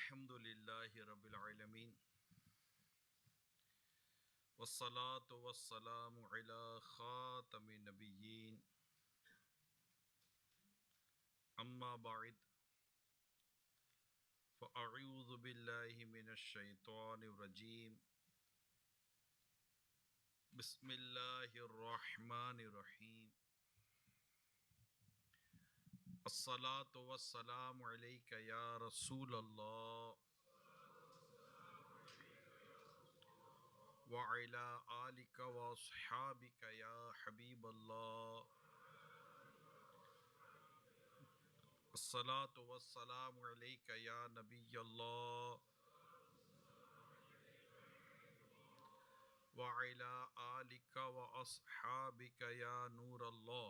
الحمد للہ رب العالمین والصلاة والسلام علی خاتم النبیین اما بعد فاعوذ باللہ من الشیطان الرجیم بسم اللہ الرحمن الرحیم الصلاة والسلام علیک یا رسول اللہ وعلی آلک واصحابک یا حبیب اللہ الصلاة والسلام علیک یا نبی اللہ وعلی آلک واصحابک یا نور اللہ۔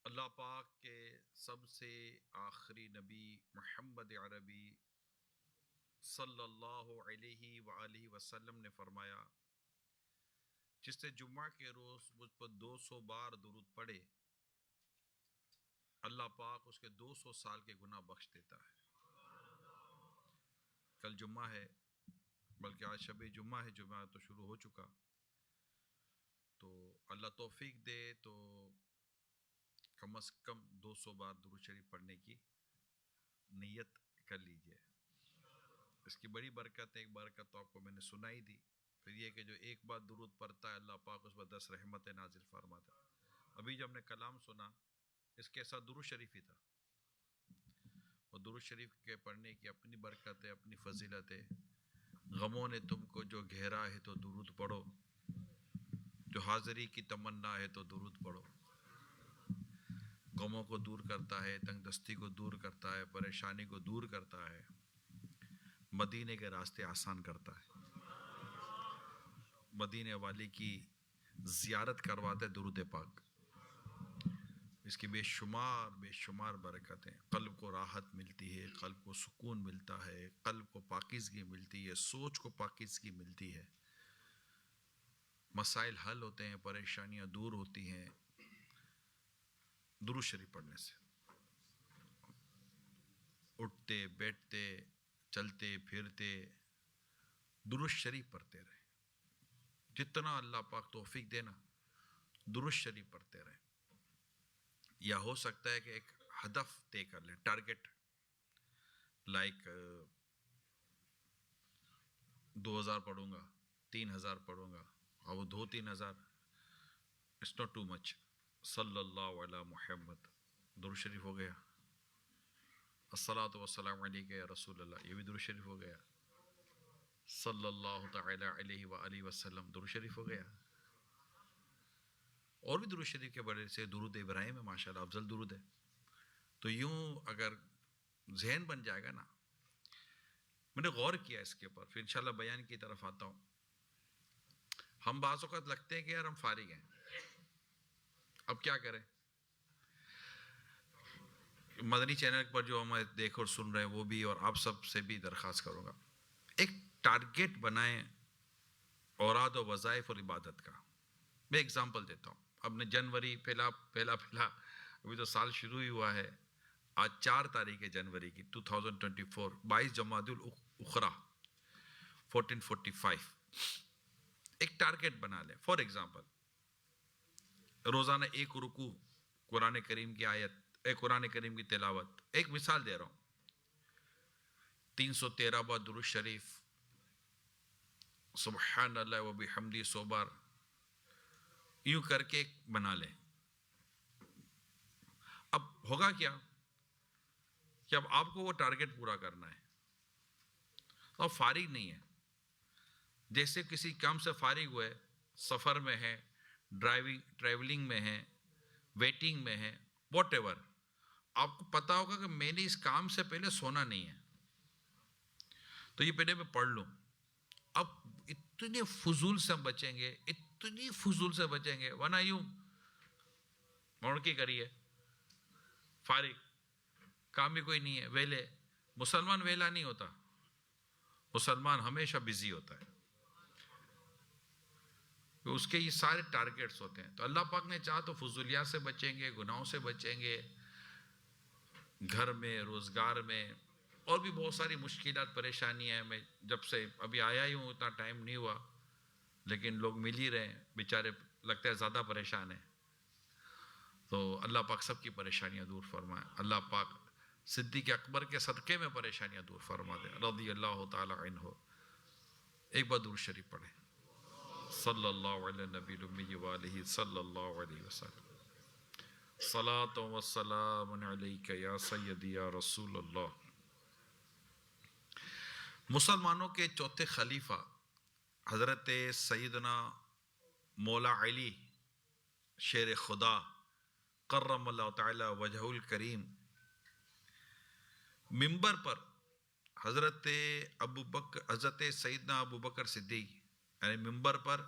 اللہ پاک کے سب سے آخری نبی محمد عربی صلی اللہ علیہ وآلہ وسلم نے فرمایا، جس نے جمعہ کے روز مجھ پر 200 بار درود پڑھے، اللہ پاک اس کے 200 سال کے گناہ بخش دیتا ہے۔ کل جمعہ ہے، بلکہ آج شب جمعہ ہے، جمعہ تو شروع ہو چکا، تو اللہ توفیق دے تو کم از کم 200 بار درود شریف پڑھنے کی نیت کر لیجئے۔ اس کی بڑی برکت ہے۔ ایک برکت تو آپ کو میں نے سنائی دی، پھر یہ کہ جو ایک بار درود پڑھتا ہے اللہ پاک اس پر 10 رحمتیں نازل فرماتا ہے۔ ابھی جو ہم نے کلام سنا اس کے ساتھ درود شریف ہی تھا، اور درود شریف کے پڑھنے کی اپنی برکت ہے، اپنی فضیلت ہے۔ غموں نے تم کو جو گھیرا ہے تو درود پڑھو، جو حاضری کی تمنا ہے تو درود پڑھو۔ غموں کو دور کرتا ہے، تنگ دستی کو دور کرتا ہے، پریشانی کو دور کرتا ہے، مدینے کے راستے آسان کرتا ہے، مدینے والی کی زیارت کرواتے درود پاک۔ اس کی بے شمار برکتیں، قلب کو راحت ملتی ہے، قلب کو سکون ملتا ہے، قلب کو پاکیزگی ملتی ہے، سوچ کو پاکیزگی ملتی ہے، مسائل حل ہوتے ہیں، پریشانیاں دور ہوتی ہیں درود شریف پڑھنے سے۔ اٹھتے بیٹھتے چلتے پھرتے درود شریف پڑھتے رہیں، جتنا اللہ پاک توفیق دینا درود شریف پڑھتے رہیں۔ یا ہو سکتا ہے کہ ایک ہدف طے کر لیں، ٹارگٹ، لائک 2000 پڑھوں گا، 3000 پڑھوں گا، اور وہ 2-3 ہزار اٹس ناٹ ٹو مچ۔ صلی اللہ علی محمد درود شریف ہو گیا، الصلاۃ والسلام علیک یا رسول اللہ، یہ بھی درود شریف ہو گیا، صلی اللہ تعالی علیہ وآلہ وسلم درود شریف ہو گیا۔ اور بھی درود شریف کے بڑے سے درود ابراہیم ہے، ماشاءاللہ افضل درود ہے۔ تو یوں اگر ذہن بن جائے گا نا، میں نے غور کیا اس کے اوپر، پھر انشاءاللہ بیان کی طرف آتا ہوں۔ ہم بعض اوقات لگتے ہیں کہ یار ہم فارغ ہیں، اب کیا کریں؟ مدنی چینل پر جو ہمیں دیکھ اور سن رہے ہیں وہ بھی، اور آپ سب سے بھی درخواست کروں گا، ایک ٹارگٹ بنائیں اوراد و وظائف اور عبادت کا۔ میں اگزامپل دیتا ہوں۔ اب نے جنوری پہلا ابھی تو سال شروع ہی ہوا ہے، آج 4 تاریخ ہے جنوری کی 2024، 22 جمادی الاخری 1445۔ ایک ٹارگٹ بنا لیں، فار ایگزامپل روزانہ 1 رکوع قرآن کریم کی آیت، قرآن کریم کی تلاوت، ایک مثال دے رہا ہوں، 313 بار درود شریف، سبحان اللہ و بحمدہ 100 بار، یوں کر کے ایک بنا لیں۔ اب ہوگا کیا کہ اب آپ کو وہ ٹارگٹ پورا کرنا ہے، اب فارغ نہیں ہے۔ جیسے کسی کام سے فارغ ہوئے، سفر میں ہے، ٹریولنگ میں ہے، ویٹنگ میں ہے، واٹ ایور، آپ کو پتا ہوگا کہ میں نے اس کام سے پہلے سونا نہیں ہے، تو یہ پہلے میں پڑھ لوں۔ اب اتنے فضول سے ہم بچیں گے، اتنی فضول سے بچیں گے، ورنہ یوں موڑ کے کریے، فارغ، کام بھی کوئی نہیں ہے، ویلے۔ مسلمان ویلا نہیں ہوتا، مسلمان ہمیشہ بزی ہوتا ہے۔ کہ اس کے یہ سارے ٹارگیٹس ہوتے ہیں. تو اللہ پاک نے چاہا تو فضولیات سے بچیں گے، گناہوں سے بچیں گے، گھر میں، روزگار میں، اور بھی بہت ساری مشکلات پریشانیاں ہیں. میں جب سے ابھی آیا ہی ہوں اتنا ٹائم نہیں ہوا، لیکن لوگ مل ہی رہے ہیں بیچارے، لگتا ہے زیادہ پریشان ہیں. تو اللہ پاک سب کی پریشانیاں دور فرمائے. اللہ پاک صدیق اکبر کے صدقے میں پریشانیاں دور فرما دے رضی اللہ تعالی عنہ. ایک بار درود شریف پڑھیں. صلی اللہ علیہ نبی الامی وآلہ صلی اللہ علیہ وسلم. صلاۃ و سلام علیک یا سیدی یا رسول اللہ. مسلمانوں کے چوتھے خلیفہ حضرت سیدنا مولا علی شیر خدا کرم اللہ تعالی وجہ الکریم ممبر پر حضرت سیدنا ابو بکر صدیق، یعنی ممبر پر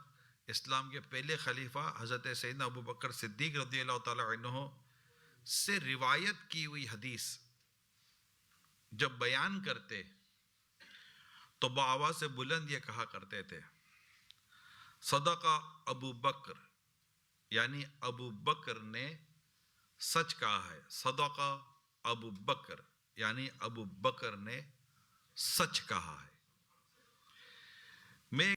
اسلام کے پہلے خلیفہ حضرت سیدنا ابو بکر صدیق رضی اللہ تعالی عنہ سے روایت کی ہوئی حدیث جب بیان کرتے تو بآواز بلند یہ کہا کرتے تھے، صدق ابو بکر، یعنی ابو بکر نے سچ کہا ہے. صدق ابو بکر یعنی ابو بکر نے سچ کہا ہے. میں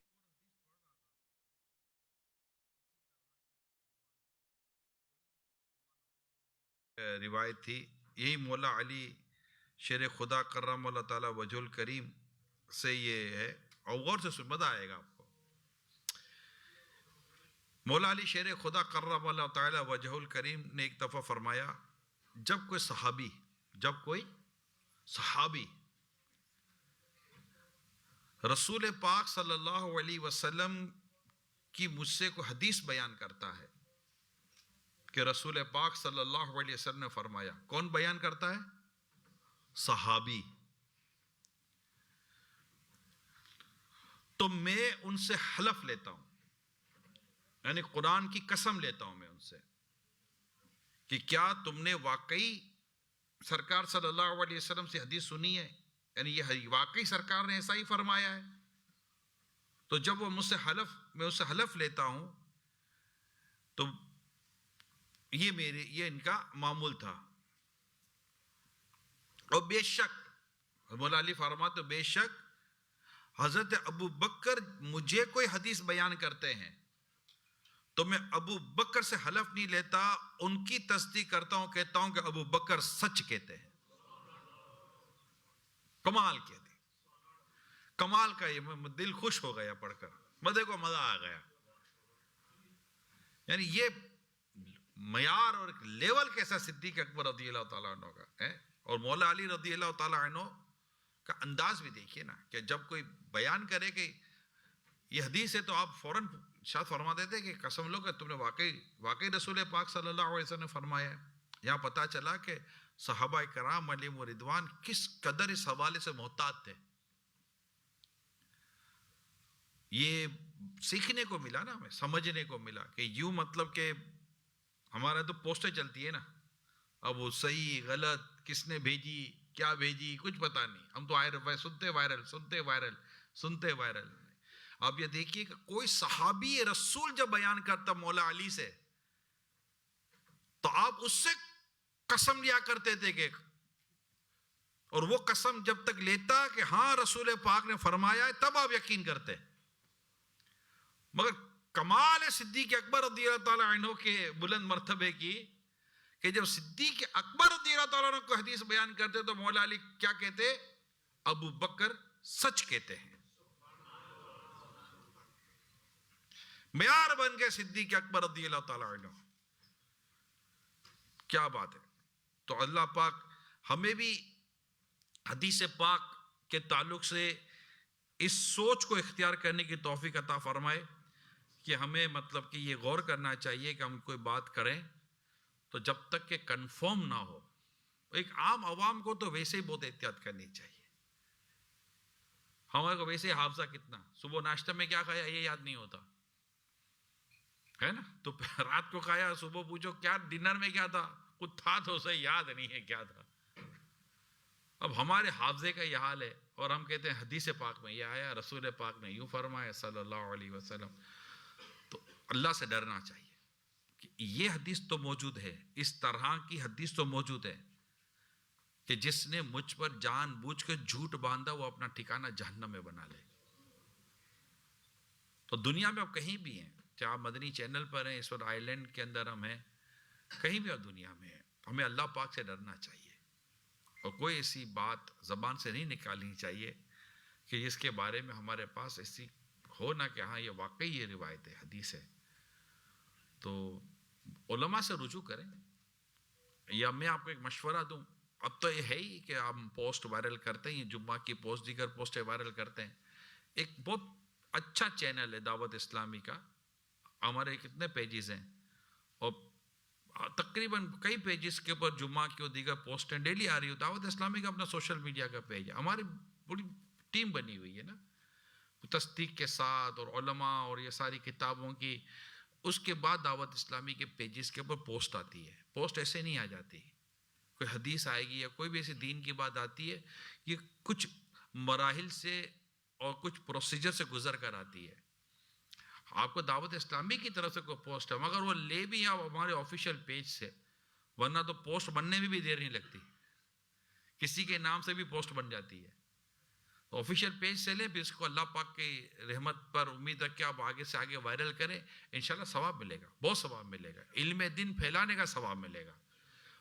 روایت تھی، یہی مولا علی شیر خدا کرم اللہ تعالی وجہ الکریم سے یہ ہے، اور غور سے سن، مزہ آئے گا آپ کو. مولا علی شیر خدا کرم اللہ تعالی وجہ الکریم نے ایک دفعہ فرمایا، جب کوئی صحابی رسول پاک صلی اللہ علیہ وسلم کی مجھ سے کوئی حدیث بیان کرتا ہے کہ رسول پاک صلی اللہ علیہ وسلم نے فرمایا. کون بیان کرتا ہے؟ صحابی. تو میں ان سے حلف لیتا ہوں، یعنی قرآن کی قسم لیتا ہوں میں ان سے کہ کیا تم نے واقعی سرکار صلی اللہ علیہ وسلم سے حدیث سنی ہے، یعنی یہ واقعی سرکار نے ایسا ہی فرمایا ہے. تو جب وہ مجھ سے میں اس سے حلف لیتا ہوں تو یہ ان کا معمول تھا. اور بے شک مولا علی فرماتے بے شک حضرت ابو بکر مجھے کوئی حدیث بیان کرتے ہیں تو میں ابو بکر سے حلف نہیں لیتا، ان کی تصدیق کرتا ہوں، کہتا ہوں کہ ابو بکر سچ کہتے ہیں. کمال کہتے، کمال کا یہ دل خوش ہو گیا پڑھ کر، مزے کو مزہ آ گیا. یعنی یہ معیار اور لیول کیسا صدیق اکبر رضی اللہ تعالیٰ عنہ کا ہے. اور مولا علی رضی اللہ تعالیٰ عنہ کا انداز بھی دیکھیے نا، کہ جب کوئی بیان کرے کہ یہ حدیث ہے تو آپ فوراً شاید فرما دیتے کہ قسم لو کہ تم نے واقعی رسول پاک صلی اللہ علیہ وسلم نے فرمایا ہے. یہاں پتہ چلا کہ صحابہ کرام علیہم رضوان کس قدر اس حوالے سے محتاط تھے. یہ سیکھنے کو ملا نا، ہمیں سمجھنے کو ملا کہ یوں مطلب کہ ہمارا تو پوسٹیں چلتی ہے نا، اب وہ صحیح غلط کس نے بھیجی کیا بھیجی کچھ پتہ نہیں، ہم تو سنتے وائرل. اب یہ دیکھیے کہ کوئی صحابی رسول جب بیان کرتا مولا علی سے تو آپ اس سے قسم لیا کرتے تھے کہ، اور وہ قسم جب تک لیتا کہ ہاں رسول پاک نے فرمایا ہے تب آپ یقین کرتے. مگر کمال ہے صدیق اکبر رضی اللہ تعالیٰ عنہ کے بلند مرتبے کی کہ جب صدیق اکبر رضی اللہ تعالیٰ عنہ کو حدیث بیان کرتے تو مولا علی کیا کہتے؟ ابو بکر سچ کہتے ہیں. معیار بن گئے صدیق اکبر رضی اللہ تعالیٰ عنہ. کیا بات ہے. تو اللہ پاک ہمیں بھی حدیث پاک کے تعلق سے اس سوچ کو اختیار کرنے کی توفیق عطا فرمائے کہ ہمیں مطلب کہ یہ غور کرنا چاہیے کہ ہم کوئی بات کریں تو جب تک کہ کنفرم نہ ہو. ایک عام عوام کو تو ویسے ہی بہت احتیاط کرنی چاہیے. ہمارے کو ویسے حافظہ کتنا، صبح ناشتہ میں کیا کھایا یہ یاد نہیں ہوتا ہے نا، تو رات کو کھایا، صبح پوچھو کیا ڈنر میں کیا تھا، کچھ تھا تو اسے یاد نہیں ہے کیا تھا. اب ہمارے حافظے کا یہ حال ہے، اور ہم کہتے ہیں حدیث پاک میں یہ آیا، رسول پاک نے یوں فرمایا صلی اللہ علیہ وسلم. تو اللہ سے ڈرنا چاہیے کہ یہ حدیث تو موجود ہے، اس طرح کی حدیث تو موجود ہے کہ جس نے مجھ پر جان بوجھ کے جھوٹ باندھا وہ اپنا ٹھکانہ جہنم میں بنا لے. تو دنیا میں اب کہیں بھی ہیں، چاہے آپ مدنی چینل پر ہیں، اس وقت آئی لینڈ کے اندر ہم ہیں، کہیں بھی اور دنیا میں ہیں، ہمیں اللہ پاک سے ڈرنا چاہیے اور کوئی ایسی بات زبان سے نہیں نکالنی چاہیے کہ جس کے بارے میں ہمارے پاس ایسی ہو نہ کہ ہاں یہ واقعی یہ روایت ہے، حدیث ہے. تو علماء سے رجوع کریں. یا میں آپ کو ایک مشورہ دوں، اب تو یہ ہے ہی کہ ہم پوسٹ وائرل کرتے ہیں، جمعہ کی پوسٹ دیگر پوسٹیں وائرل کرتے ہیں. ایک بہت اچھا چینل ہے دعوت اسلامی کا، ہمارے کتنے پیجز ہیں اور تقریباً کئی پیجز کے اوپر جمعہ کی اور دیگر پوسٹیں ڈیلی آ رہی ہو. دعوت اسلامی کا اپنا سوشل میڈیا کا پیج ہے، ہماری پوری ٹیم بنی ہوئی ہے نا تصدیق کے ساتھ، اور علماء اور یہ ساری کتابوں کی. اس کے بعد دعوت اسلامی کے پیجز کے اوپر پوسٹ آتی ہے. پوسٹ ایسے نہیں آ جاتی، کوئی حدیث آئے گی یا کوئی بھی ایسی دین کی بات آتی ہے، یہ کچھ مراحل سے اور کچھ پروسیجر سے گزر کر آتی ہے. آپ کو دعوت اسلامی کی طرف سے کوئی پوسٹ ہے مگر وہ لے بھی آپ ہمارے آفیشیل پیج سے، ورنہ تو پوسٹ بننے میں بھی دیر نہیں لگتی، کسی کے نام سے بھی پوسٹ بن جاتی ہے. تو آفیشیل پیج سے لیں، پھر اس کو اللہ پاک کی رحمت پر امید رکھ کے آپ آگے سے آگے وائرل کریں، انشاءاللہ ثواب ملے گا، بہت ثواب ملے گا، علم دین پھیلانے کا ثواب ملے گا.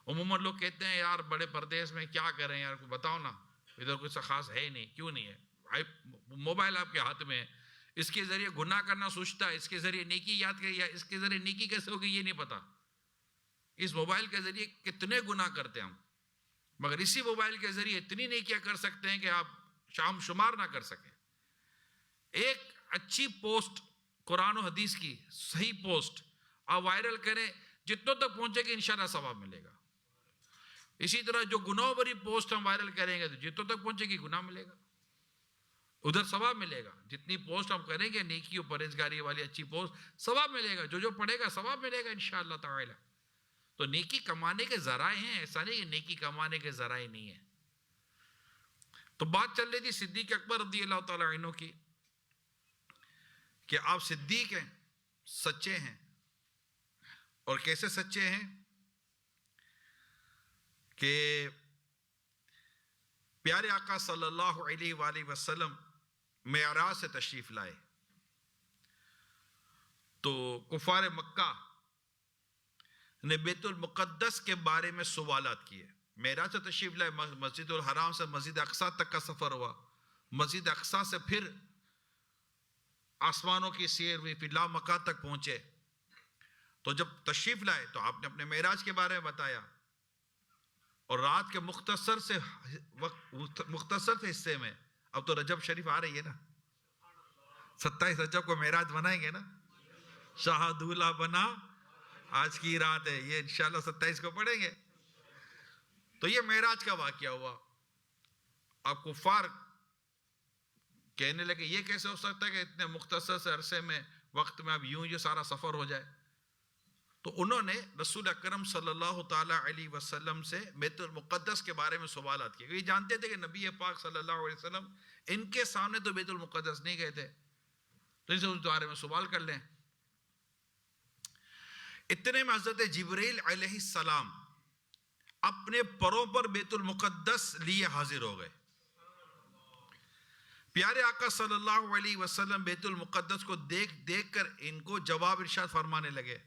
عموماً لوگ کہتے ہیں یار بڑے پردیس میں کیا کریں یار، بتاؤ نا، ادھر کچھ خاص ہے ہی نہیں. کیوں نہیں ہے؟ موبائل آپ کے ہاتھ میں ہے، اس کے ذریعے گناہ کرنا سوچتا ہے، اس کے ذریعے نیکی یاد کرے، یا اس کے ذریعے نیکی کیسے ہوگی یہ نہیں پتا. اس موبائل کے ذریعے کتنے گناہ کرتے ہیں ہم، مگر اسی موبائل کے ذریعے اتنی نیکیاں کر سکتے ہیں کہ آپ شام شمار نہ کر سکیں. ایک اچھی پوسٹ قرآن و حدیث کی صحیح پوسٹ آپ وائرل کریں، جتنوں تک پہنچے گی انشاءاللہ ثواب ملے گا. اسی طرح جو گناہ بری پوسٹ ہم وائرل کریں گے تو جتنوں تک پہنچے گی گناہ ملے گا، ادھر ثواب ملے گا. جتنی پوسٹ ہم کریں گے نیکی و پرہیزگاری والی اچھی پوسٹ، ثواب ملے گا، جو پڑھے گا ثواب ملے گا انشاءاللہ تعالی. تو نیکی کمانے کے ذرائع ہیں، ایسا نہیں کہ نیکی کمانے کے ذرائع نہیں ہیں. تو بات چل رہی تھی صدیق اکبر رضی اللہ تعالیٰ عنہ کی کہ آپ صدیق ہیں، سچے ہیں. اور کیسے سچے ہیں کہ پیارے آقا صلی اللہ علیہ وآلہ وسلم معراج سے تشریف لائے تو کفار مکہ نے بیت المقدس کے بارے میں سوالات کیے. معراج سے تشریف لائے، مسجد الحرام سے مسجد اقصی تک کا سفر ہوا، مسجد اقصی سے پھر آسمانوں کی سیر ہوئی، پھر لامکان تک پہنچے. تو جب تشریف لائے تو آپ نے اپنے معراج کے بارے میں بتایا، اور رات کے مختصر سے حصے میں، اب تو رجب شریف آ رہی ہے نا، 27 رجب کو معراج منائیں گے نا، شاہ دولہ بنا آج کی رات ہے، یہ انشاءاللہ 27 کو پڑھیں گے. تو یہ معراج کا واقعہ ہوا. اب کفار کہنے لگے یہ کیسے ہو سکتا ہے کہ اتنے مختصر سے عرصے میں وقت میں اب یوں یہ سارا سفر ہو جائے. تو انہوں نے رسول اکرم صلی اللہ تعالیٰ علیہ وسلم سے بیت المقدس کے بارے میں سوالات کیے. یہ جانتے تھے کہ نبی پاک صلی اللہ علیہ وسلم ان کے سامنے تو بیت المقدس نہیں گئے تھے، تو ان سے اس بارے میں سوال کر لیں. اتنے میں حضرت جبریل علیہ السلام اپنے پروں پر بیت المقدس لیے حاضر ہو گئے. پیارے آقا صلی اللہ علیہ وسلم بیت المقدس کو دیکھ کر ان کو جواب ارشاد فرمانے لگے.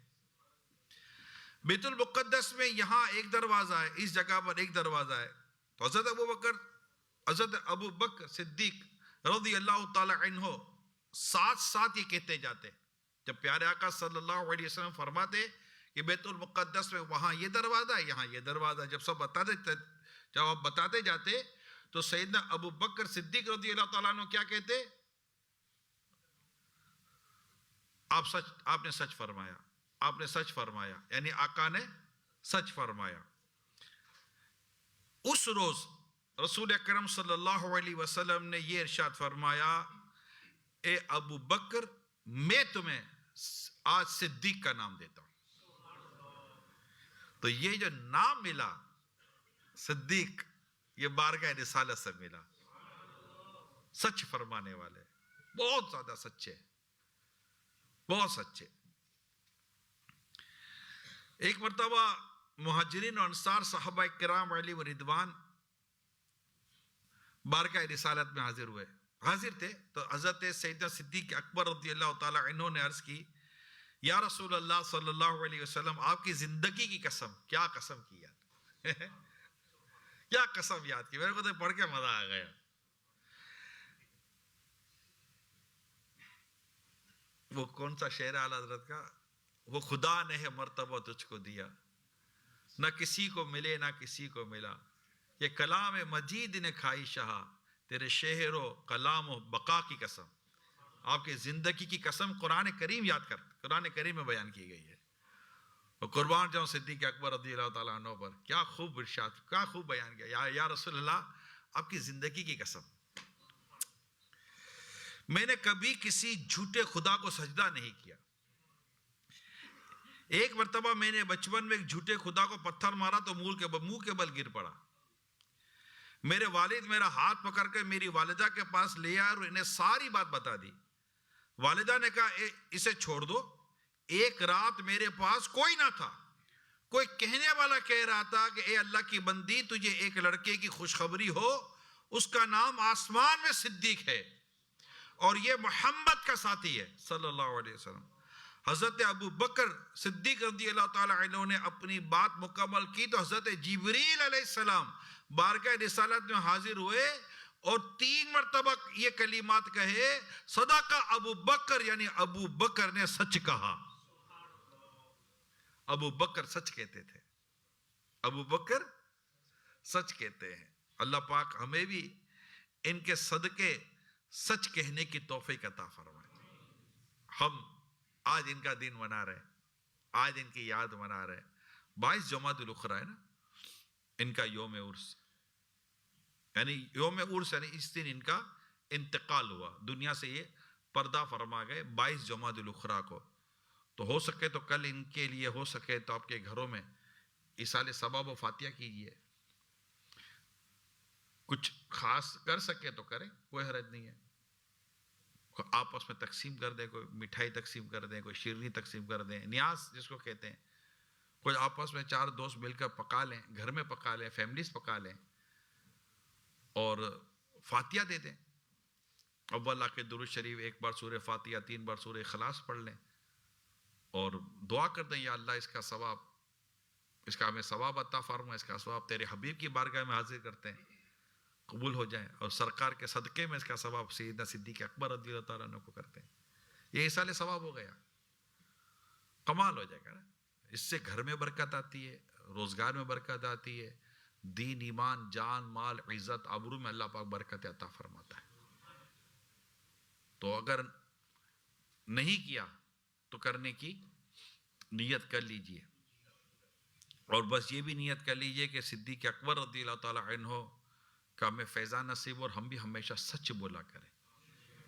بیت المقدس میں یہاں ایک دروازہ ہے، اس جگہ پر ایک دروازہ ہے. تو حضرت ابو بکر صدیق رضی اللہ تعالی عنہ ساتھ ساتھ یہ کہتے جاتے. جب پیارے آقا صلی اللہ علیہ وسلم فرماتے کہ بیت المقدس میں وہاں یہ دروازہ ہے، یہاں یہ دروازہ ہے، جب آپ بتاتے جاتے تو سیدنا ابو بکر صدیق رضی اللہ تعالیٰ عنہ کیا کہتے؟ آپ نے سچ فرمایا، آپ نے سچ فرمایا، یعنی آقا نے سچ فرمایا. اس روز رسول اکرم صلی اللہ علیہ وسلم نے یہ ارشاد فرمایا، اے ابو بکر میں تمہیں آج صدیق کا نام دیتا ہوں. تو یہ جو نام ملا صدیق، یہ بارگاہ رسالت سے ملا. سچ فرمانے والے، بہت زیادہ سچے. بہت سچے. ایک مرتبہ مہاجرین و انصار صحابہ کرام علیہ رضوان بارگاہ رسالت میں حاضر تھے. تو حضرت سیدنا صدیق اکبر رضی اللہ تعالی عنہ نے عرض کی یا رسول اللہ صلی اللہ علیہ وسلم آپ کی زندگی کی قسم. کیا قسم کی یاد کیا قسم یاد کی, میرے کو تو پڑھ کے مزہ آ گیا. وہ کون سا شعر ہے اعلیٰ حضرت کا؟ وہ خدا نے ہے مرتبہ تجھ کو دیا, نہ کسی کو ملے نہ کسی کو ملا, یہ کلام مجید نے کھائی شہا, تیرے شہر و کلام و بقا کی قسم. آپ کی زندگی کی قسم قرآن کریم یاد کر, قرآن کریم میں بیان کی گئی ہے. اور قربان جاؤں صدیق اکبر رضی اللہ تعالیٰ عنہ پر, کیا خوب ارشاد, کیا خوب بیان کیا. یا رسول اللہ آپ کی زندگی کی قسم, میں نے کبھی کسی جھوٹے خدا کو سجدہ نہیں کیا. ایک مرتبہ میں نے بچپن میں ایک جھوٹے خدا کو پتھر مارا تو منہ کے بل گر پڑا. میرے والد میرا ہاتھ پکڑ کے میری والدہ کے پاس لے آئے اور انہیں ساری بات بتا دی. والدہ نے کہا اسے چھوڑ دو. ایک رات میرے پاس کوئی نہ تھا, کوئی کہنے والا کہہ رہا تھا کہ اے اللہ کی بندی تجھے ایک لڑکے کی خوشخبری ہو, اس کا نام آسمان میں صدیق ہے اور یہ محمد کا ساتھی ہے صلی اللہ علیہ وسلم. حضرت ابو بکر صدیق رضی اللہ تعالی عنہ نے اپنی بات مکمل کی تو حضرت جبریل علیہ السلام بارگاہ رسالت میں حاضر ہوئے اور 3 مرتبہ یہ کلمات کہے, صدق ابو بکر, یعنی ابو بکر نے سچ کہا. ابو بکر سچ کہتے تھے, ابو بکر سچ کہتے ہیں. اللہ پاک ہمیں بھی ان کے صدقے سچ کہنے کی توفیق عطا فرمائے. ہم آج ان کا دن منا رہے, آج ان کی یاد منا رہے. 22 جمادی الاخری ہے نا ان کا یوم عرس, یعنی یوم عرس یعنی اس دن ان کا انتقال ہوا, دنیا سے یہ پردہ فرما گئے 22 جمادی الاخری کو. تو ہو سکے تو کل ان کے لیے, ہو سکے تو آپ کے گھروں میں ایصال ثواب و فاتحہ کیجیے. کچھ خاص کر سکے تو کریں, کوئی حرج نہیں ہے. آپس میں تقسیم کر دیں, کوئی مٹھائی تقسیم کر دیں, کوئی شیرنی تقسیم کر دیں, نیاز جس کو کہتے ہیں. کوئی آپس میں 4 دوست مل کر پکا لیں, گھر میں پکا لیں, فیملیز پکا لیں اور فاتحہ دے دیں. اول کے درود شریف 1 بار سورہ فاتحہ, 3 بار سورہ اخلاص پڑھ لیں اور دعا کر دیں یا اللہ اس کا ثواب, اس کا ہمیں ثواب عطا فرما, اس کا ثواب تیرے حبیب کی بارگاہ میں حاضر کرتے ہیں, قبول ہو جائیں, اور سرکار کے صدقے میں اس کا ثواب سیدنا صدیق اکبر رضی اللہ تعالیٰ عنہ کو کرتے ہیں. یہ ایصال ثواب ہو گیا, کمال ہو جائے گا نا. اس سے گھر میں برکت آتی ہے, روزگار میں برکت آتی ہے, دین ایمان جان مال عزت آبرو میں اللہ پاک برکت عطا فرماتا ہے. تو اگر نہیں کیا تو کرنے کی نیت کر لیجئے, اور بس یہ بھی نیت کر لیجئے کہ صدیق اکبر رضی اللہ تعالیٰ عنہ کا ہمیں فیضان نصیب اور ہم بھی ہمیشہ سچ بولا کریں.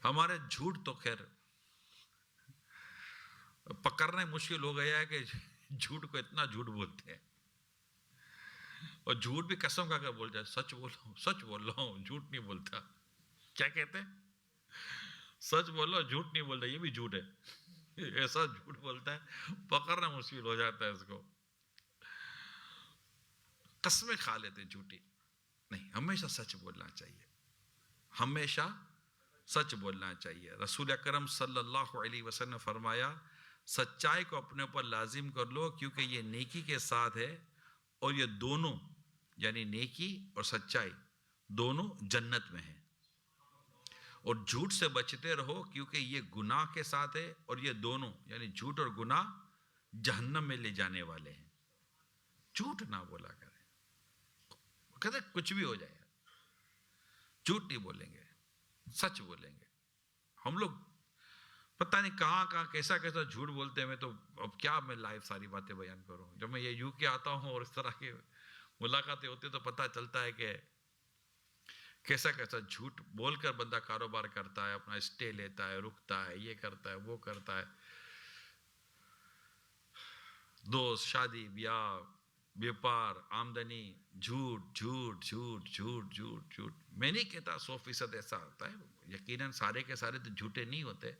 ہمارے جھوٹ تو خیر پکڑنا مشکل ہو گیا ہے کہ جھوٹ کو اتنا جھوٹ بولتے ہیں, اور جھوٹ بھی قسم کھا کر بول جائے, سچ بول رہا ہوں جھوٹ نہیں بولتا. کیا کہتے ہیں؟ سچ بول رہا ہوں جھوٹ نہیں بولتا, یہ بھی جھوٹ ہے. ایسا جھوٹ بولتا ہے پکڑنا مشکل ہو جاتا ہے اس کو. قسمیں کھا لیتے جھوٹی نہیں, ہمیشہ سچ بولنا چاہیے, ہمیشہ سچ بولنا چاہیے. رسول اکرم صلی اللہ علیہ وسلم نے فرمایا سچائی کو اپنے اوپر لازم کر لو کیونکہ یہ نیکی کے ساتھ ہے, اور یہ دونوں یعنی نیکی اور سچائی دونوں جنت میں ہیں. اور جھوٹ سے بچتے رہو کیونکہ یہ گناہ کے ساتھ ہے, اور یہ دونوں یعنی جھوٹ اور گناہ جہنم میں لے جانے والے ہیں. جھوٹ نہ بولا کریں, کہتے کچھ بھی ہو جائے, جھوٹ نہیں بولیں گے, سچ بولیں گے. ہم لوگ پتہ نہیں کہاں کیسا جھوٹ بولتے ہیں. میں تو اب کیا میں لائیو ساری باتیں بیان کروں. جب میں یہ یو کے آتا ہوں اور اس طرح کی ملاقاتیں ہوتی تو پتہ چلتا ہے کہ کیسا جھوٹ بول کر بندہ کاروبار کرتا ہے, اپنا اسٹے لیتا ہے, رکتا ہے, یہ کرتا ہے, وہ کرتا ہے. دوست, شادی, بیاہ, بیپار, آمدنی, جھوٹ جھوٹ جھوٹ جھوٹ جھوٹ جھوٹ. میں نہیں کہتا 100% ایسا ہوتا ہے, یقیناً سارے کے سارے تو جھوٹے نہیں ہوتے,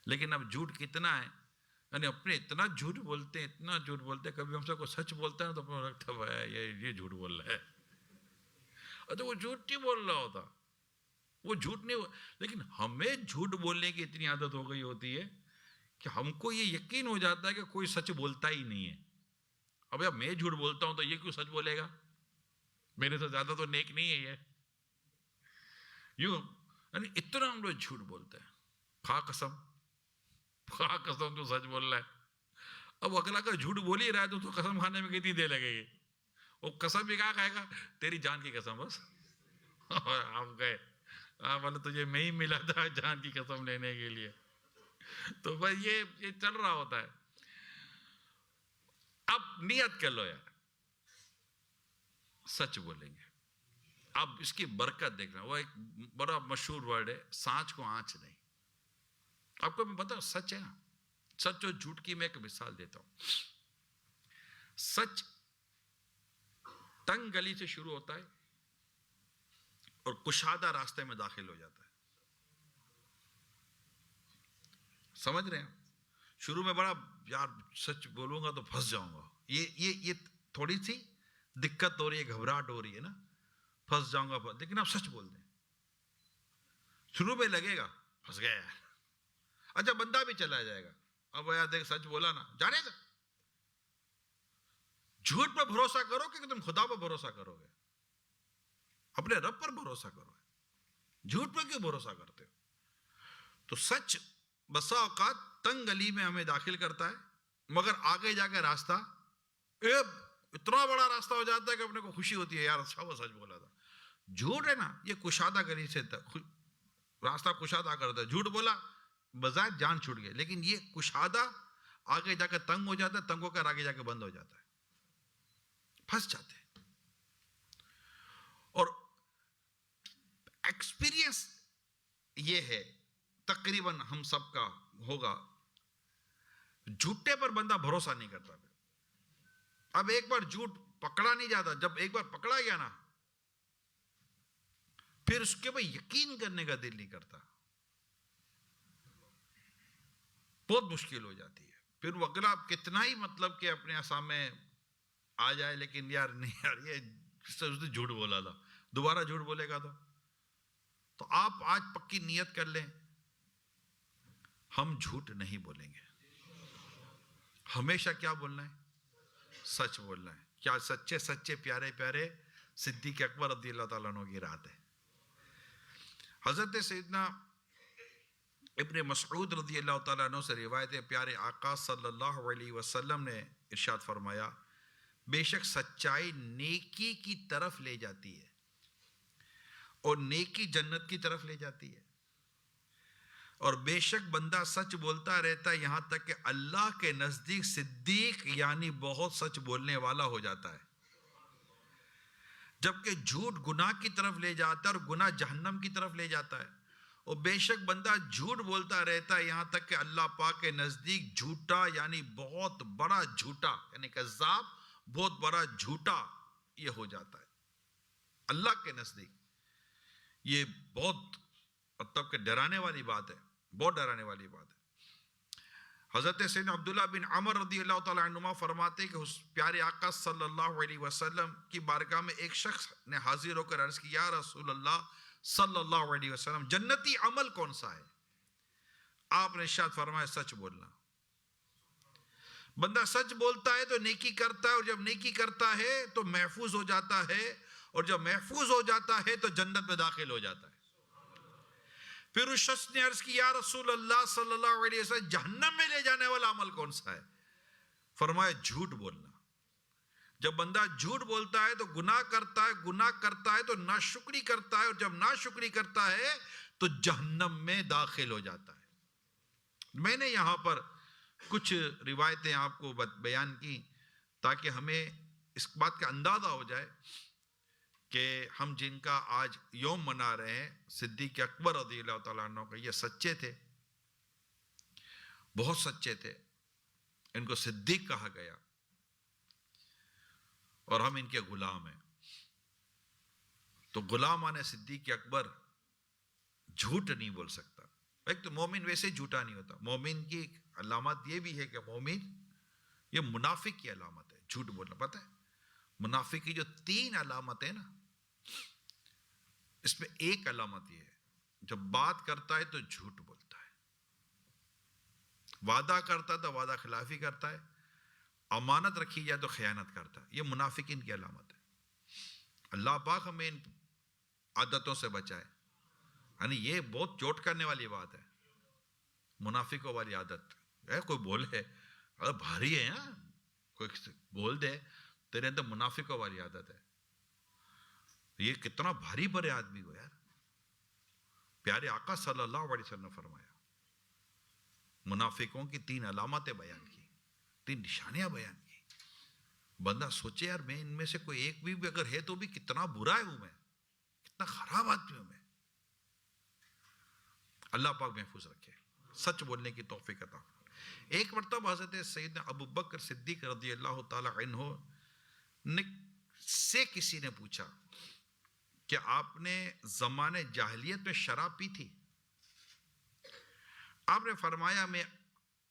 لیکن اب جھوٹ کتنا ہے یعنی اپنے اتنا جھوٹ بولتے ہیں، اتنا جھوٹ بولتے ہیں، کبھی ہم سے کوئی سچ بولتا ہے تو اپنا لگتا ہے یہ جھوٹ بول رہا ہے، اچھا وہ جھوٹ نہیں بول رہا ہوتا، وہ جھوٹ نہیں، لیکن ہمیں جھوٹ بولنے کی اتنی عادت ہو گئی ہوتی ہے کہ ہم کو یہ یقین ہو جاتا ہے کہ کوئی سچ بولتا ہی نہیں ہے. اب یار میں جھوٹ بولتا ہوں تو یہ کیوں سچ بولے گا، میرے سے زیادہ تو نیک نہیں ہے یہ، یوں یعنی اتنا ہم لوگ جھوٹ بولتے ہیں. خواہ قسم تو سچ بول رہا ہے. اب اگلا اگر جھوٹ بول ہی رہا ہے تو قسم کھانے میں کتنی دیر لگے گی، وہ قسم بھی کہاں کھائے گا، تیری جان کی قسم بس. اور آپ گئے، بولے تجھے میں ہی ملا تھا جان کی قسم لینے کے لیے. تو بس یہ چل رہا ہوتا ہے. اب نیت کر لو یار سچ بولیں گے. اب اس کی برکت دیکھنا، وہ ایک بڑا مشہور ورڈ ہے، سانچ کو آنچ نہیں. آپ کو میں بتاؤں سچ ہے نا، سچ اور جھوٹ کی میں ایک مثال دیتا ہوں. سچ تنگ گلی سے شروع ہوتا ہے اور کشادہ راستے میں داخل ہو جاتا ہے. سمجھ رہے ہیں؟ شروع میں بڑا یار سچ بولوں گا تو پھنس جاؤں گا، یہ تھوڑی سی دقت ہو رہی ہے، گھبراہٹ ہو رہی ہے نا، پھنس جاؤں گا. لیکن آپ سچ بول دیں، شروع میں لگے گا پھنس گیا، اچھا بندہ بھی چلا جائے گا. اب یار دیکھ سچ بولا نا، جانے دے. جھوٹ پہ بھروسہ کرو کہ تم خدا پہ بھروسہ کرو گے، اپنے رب پر بھروسہ کرو گے، جھوٹ پہ کیوں بھروسہ کرتے ہو؟ تو سچ بسا اوقات تنگ گلی میں ہمیں داخل کرتا ہے، مگر آگے جا کے راستہ اتنا بڑا راستہ ہو جاتا ہے کہ اپنے کو خوشی ہوتی ہے، یار اچھا وہ سچ بولا تھا. جھوٹ ہے نا، یہ کشادہ گلی سے راستہ کشادہ کرتا ہے. جھوٹ بولا بظاہر جان چھوٹ گئی، لیکن یہ کشادہ آگے جا کے تنگ ہو جاتا ہے، تنگ ہو کر آگے جا کے بند ہو جاتا ہے، پھنس جاتے ہیں. اور ایکسپیرینس یہ ہے تقریباً ہم سب کا ہوگا، جھوٹے پر بندہ بھروسہ نہیں کرتا. اب ایک بار جھوٹ پکڑا نہیں جاتا، جب ایک بار پکڑا گیا نا پھر اس کے بعد یقین کرنے کا دل نہیں کرتا، بہت مشکل ہو جاتی ہے. پھر وہ اگلا کتنا ہی مطلب کہ اپنے سامنے آ جائے، لیکن یار نہیں یار یہ جھوٹ بولا تھا، دوبارہ جھوٹ بولے گا تو آپ آج پکی نیت کر لیں، ہم جھوٹ نہیں بولیں گے. ہمیشہ کیا بولنا ہے؟ سچ بولنا ہے. کیا سچے سچے پیارے پیارے صدیق اکبر رضی اللہ تعالیٰ عنہ کی رات ہے. حضرت سیدنا ابن مسعود رضی اللہ تعالیٰ عنہ سے روایت ہے، پیارے آقا صلی اللہ علیہ وسلم نے ارشاد فرمایا، بے شک سچائی نیکی کی طرف لے جاتی ہے اور نیکی جنت کی طرف لے جاتی ہے، اور بے شک بندہ سچ بولتا رہتا ہے یہاں تک کہ اللہ کے نزدیک صدیق یعنی بہت سچ بولنے والا ہو جاتا ہے. جبکہ جھوٹ گناہ کی طرف لے جاتا ہے اور گناہ جہنم کی طرف لے جاتا ہے. اور بے شک بندہ جھوٹ بولتا رہتا ہے یہاں تک کہ اللہ پاک کے نزدیک جھوٹا یعنی بہت بڑا جھوٹا یعنی کذاب، بہت بڑا جھوٹا یہ ہو جاتا ہے اللہ کے نزدیک. یہ بہت مطلب کہ ڈرانے والی بات ہے، بہت ڈرانے والی بات ہے. حضرت سیدنا عبداللہ بن عمر رضی اللہ تعالیٰ عنہما فرماتے کہ اس پیارے آقا صلی اللہ علیہ وسلم کی بارگاہ میں ایک شخص نے حاضر ہو کر عرض کیا، یا رسول اللہ صلی اللہ علیہ وسلم جنتی عمل کون سا ہے؟ آپ نے ارشاد فرمایا سچ بولنا. بندہ سچ بولتا ہے تو نیکی کرتا ہے، اور جب نیکی کرتا ہے تو محفوظ ہو جاتا ہے، اور جب محفوظ ہو جاتا ہے تو جنت میں داخل ہو جاتا ہے. پھر اس شخص نے عرض کی، یا رسول اللہ صلی اللہ علیہ وسلم جہنم میں لے جانے والا عمل کون سا ہے؟ فرمایا جھوٹ بولنا. جب بندہ جھوٹ بولتا ہے تو گناہ کرتا ہے، گناہ کرتا ہے تو ناشکری کرتا ہے، اور جب ناشکری کرتا ہے تو جہنم میں داخل ہو جاتا ہے. میں نے یہاں پر کچھ روایتیں آپ کو بیان کی تاکہ ہمیں اس بات کا اندازہ ہو جائے کہ ہم جن کا آج یوم منا رہے ہیں صدیق اکبر رضی اللہ تعالیٰ عنہ کا، یہ سچے تھے، بہت سچے تھے، ان کو صدیق کہا گیا، اور ہم ان کے غلام ہیں. تو غلامان صدیق اکبر جھوٹ نہیں بول سکتا. ایک تو مومن ویسے جھوٹا نہیں ہوتا. مومن کی علامت یہ بھی ہے کہ مومن یہ منافق کی علامت ہے جھوٹ بولنا. پتہ ہے منافق کی جو 3 علامت ہے نا، اس میں ایک علامت یہ ہے جب بات کرتا ہے تو جھوٹ بولتا ہے، وعدہ کرتا ہے تو وعدہ خلافی کرتا ہے، امانت رکھی جائے تو خیانت کرتا ہے. یہ منافقین کی علامت ہے. اللہ پاک ہمیں ان عادتوں سے بچائے. یعنی یہ بہت چوٹ کرنے والی بات ہے، منافقوں والی عادت. کوئی بولے اگر بھاری ہے نا، کوئی بول دے تیرے اندر منافقوں والی عادت ہے، یہ کتنا بھاری بھرے آدمی ہو یار. پیارے آقا صلی اللہ علیہ وسلم نے فرمایا، منافقوں کی 3 علامتیں بیان کی، 3 نشانیاں بیان کی. بندہ سوچے یار میں ان میں سے کوئی ایک بھی اگر ہے تو بھی کتنا برا ہوں میں، کتنا خراب آدمی ہوں میں. اللہ پاک محفوظ رکھے، سچ بولنے کی توفیق عطا. ایک مرتبہ حضرت سیدنا ابو بکر صدیق رضی اللہ تعالی عنہ سے کسی نے پوچھا کہ آپ نے زمانے جاہلیت میں شراب پی تھی؟ آپ نے فرمایا میں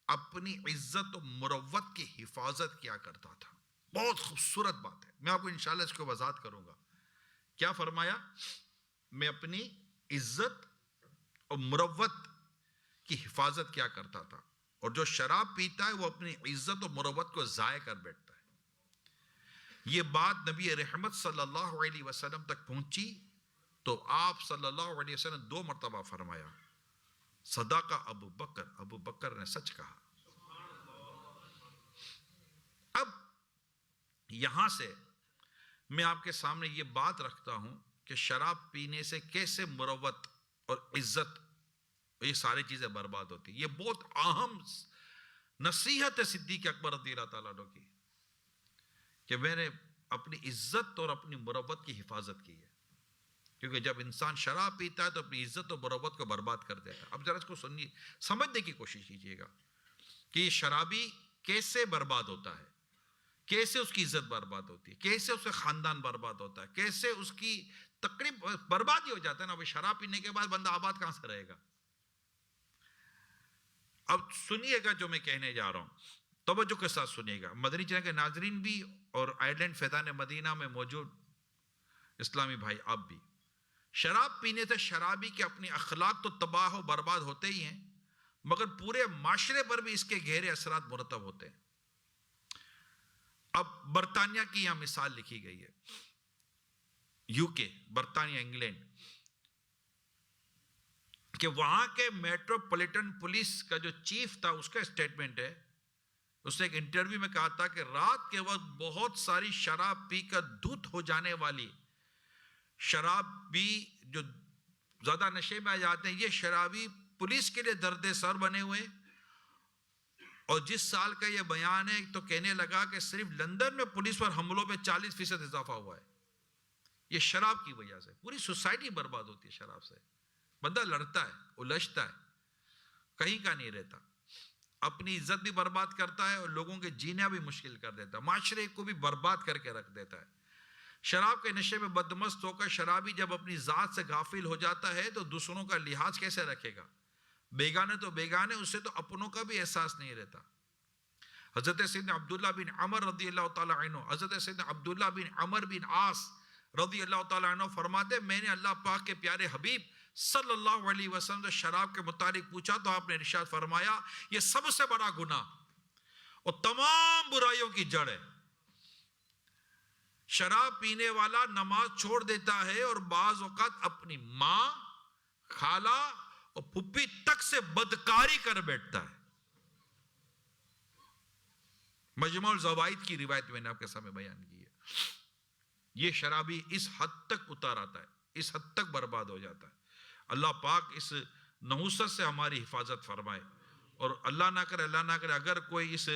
اپنی عزت و مروت کی حفاظت کیا کرتا تھا. بہت خوبصورت بات ہے، میں آپ کو انشاءاللہ اس کو وضاحت کروں گا. کیا فرمایا؟ میں اپنی عزت اور مروت کی حفاظت کیا کرتا تھا، اور جو شراب پیتا ہے وہ اپنی عزت و مروت کو ضائع کر بیٹھتا ہے. یہ بات نبی رحمت صلی اللہ علیہ وسلم تک پہنچی تو آپ صلی اللہ علیہ وسلم 2 مرتبہ فرمایا صدق ابو بکر، ابو بکر نے سچ کہا. اب یہاں سے میں آپ کے سامنے یہ بات رکھتا ہوں کہ شراب پینے سے کیسے مروت اور عزت، یہ ساری چیزیں برباد ہوتی. یہ بہت اہم نصیحت ہے صدیق اکبر رضی اللہ تعالیٰ عنہ کی کہ میں نے اپنی عزت اور اپنی مروت کی حفاظت کی ہے. کیونکہ جب انسان شراب پیتا ہے تو اپنی عزت و مروت کو برباد کر دیتا ہے. اب ذرا اس کو سنیے، سمجھنے کی کوشش کیجیے گا کہ یہ شرابی کیسے برباد ہوتا ہے، کیسے اس کی عزت برباد ہوتی ہے، کیسے اس کا خاندان برباد ہوتا ہے، کیسے اس کی تقریب برباد ہی ہو جاتا ہے نا. شراب پینے کے بعد بندہ آباد کہاں سے رہے گا؟ اب سنیے گا جو میں کہنے جا رہا ہوں، توجہ کے ساتھ سنیے گا. مدنی چینل کے ناظرین بھی اور آئرلینڈ فیضان مدینہ میں موجود اسلامی بھائی آپ بھی. شراب پینے سے شرابی کے اپنی اخلاق تو تباہ و برباد ہوتے ہی ہیں، مگر پورے معاشرے پر بھی اس کے گہرے اثرات مرتب ہوتے ہیں. اب برطانیہ کی یہاں مثال لکھی گئی ہے، یو کے، برطانیہ، انگلینڈ، کہ وہاں کے میٹروپولیٹن پولیس کا جو چیف تھا اس کا اسٹیٹمنٹ ہے. اس نے ایک انٹرویو میں کہا تھا کہ رات کے وقت بہت ساری شراب پی کر دھت ہو جانے والی شرابی جو زیادہ نشے میں آ جاتے ہیں، یہ شرابی پولیس کے لیے درد سر بنے ہوئے. اور جس سال کا یہ بیان ہے تو کہنے لگا کہ صرف لندن میں پولیس پر حملوں میں 40% اضافہ ہوا ہے. یہ شراب کی وجہ سے پوری سوسائٹی برباد ہوتی ہے. شراب سے بندہ لڑتا ہے، الجھتا ہے، کہیں کا نہیں رہتا، اپنی عزت بھی برباد کرتا ہے اور لوگوں کے جینا بھی مشکل کر دیتا ہے، معاشرے کو بھی برباد کر کے رکھ دیتا ہے. شراب کے نشے میں بدمست ہو کر شرابی جب اپنی ذات سے غافل ہو جاتا ہے تو دوسروں کا لحاظ کیسے رکھے گا؟ بیگانے تو بیگانے، اسے تو اپنوں کا بھی احساس نہیں رہتا. حضرت سیدنا عبداللہ بن عمر رضی اللہ تعالیٰ عنہ، حضرت سیدنا عبداللہ بن عمر بن عاص رضی اللہ تعالیٰ عنہ فرماتے میں نے اللہ پاک کے پیارے حبیب صلی اللہ علیہ وسلم سے شراب کے متعلق پوچھا تو آپ نے ارشاد فرمایا یہ سب سے بڑا گناہ اور تمام برائیوں کی جڑ ہے. شراب پینے والا نماز چھوڑ دیتا ہے اور بعض اوقات اپنی ماں، خالہ اور پھپھی تک سے بدکاری کر بیٹھتا ہے. مجموع الزوائد کی روایت میں نے آپ کے سامنے بیان کی ہے. یہ شرابی اس حد تک اتار آتا ہے، اس حد تک برباد ہو جاتا ہے. اللہ پاک اس نحوست سے ہماری حفاظت فرمائے. اور اللہ نہ کرے اگر کوئی اس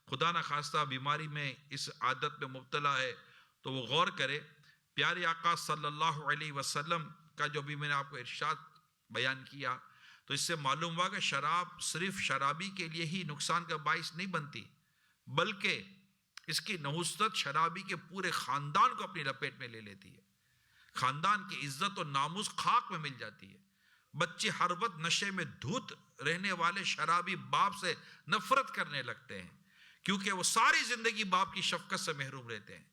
خدا نہ خواستہ بیماری میں، اس عادت میں مبتلا ہے تو وہ غور کرے. پیارے آقا صلی اللہ علیہ وسلم کا جو بھی میں نے آپ کو ارشاد بیان کیا تو اس سے معلوم ہوا کہ شراب صرف شرابی کے لیے ہی نقصان کا باعث نہیں بنتی، بلکہ اس کی نحوست شرابی کے پورے خاندان کو اپنی لپیٹ میں لے لیتی ہے. خاندان کی عزت و ناموس خاک میں مل جاتی ہے. بچے ہر وقت نشے میں دھت رہنے والے شرابی باپ سے نفرت کرنے لگتے ہیں، کیونکہ وہ ساری زندگی باپ کی شفقت سے محروم رہتے ہیں۔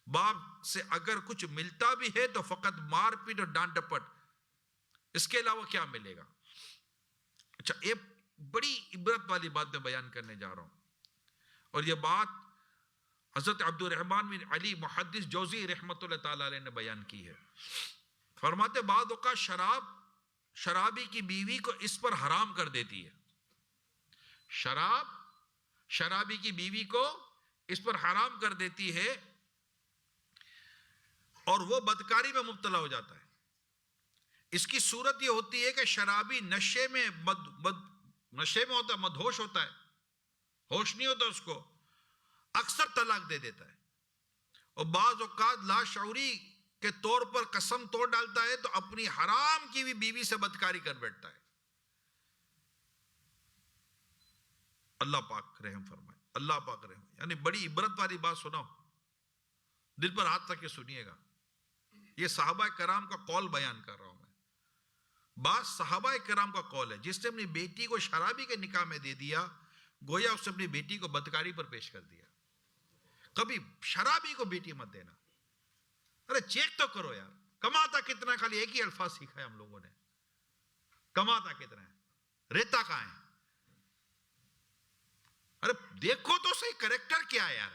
باپ سے اگر کچھ ملتا بھی ہے تو فقط مار پیٹ اور ڈانٹ ڈپٹ، اس کے علاوہ کیا ملے گا؟ اچھا، ایک بڑی عبرت والی بات میں بیان کرنے جا رہا ہوں، اور یہ بات حضرت عبد الرحمن بن علی محدث جوزی رحمۃ اللہ تعالی علیہ نے بیان کی ہے۔ فرماتے بعض اوقات شرابی کی بیوی کو اس پر حرام کر دیتی ہے، شرابی کی بیوی کو اس پر حرام کر دیتی ہے، اور وہ بدکاری میں مبتلا ہو جاتا ہے۔ اس کی صورت یہ ہوتی ہے کہ شرابی نشے میں ہوتا ہے، مدہوش ہوتا ہے، ہوش نہیں ہوتا اس کو، اکثر طلاق دے دیتا ہے، اور بعض اوقات لاشعوری کے طور پر قسم توڑ ڈالتا ہے تو اپنی حرام کی بھی بیوی سے بدکاری کر بیٹھتا ہے۔ اللہ پاک رحم فرمائے، اللہ پاک رحم، یعنی بڑی عبرت والی بات سناؤ، دل پر ہاتھ رکھ کے سنیے گا۔ یہ صحابہ کرام کا قول بیان کر رہا ہوں میں۔ بعض صحابہ کرام کا قول ہے، جس نے اپنی بیٹی کو شرابی کے نکاح میں دے دیا، گویا اس نے اپنی بیٹی کو بدکاری پر پیش کر دیا۔ کبھی شرابی کو بیٹی مت دینا۔ ارے چیک تو کرو یار، کماتا کتنا؟ خالی ایک ہی الفاظ سیکھا ہے ہم لوگوں نے، کماتا کتنا ہے، رہتا کہاں ہے؟ ارے دیکھو تو صحیح کریکٹر کیا ہے یار،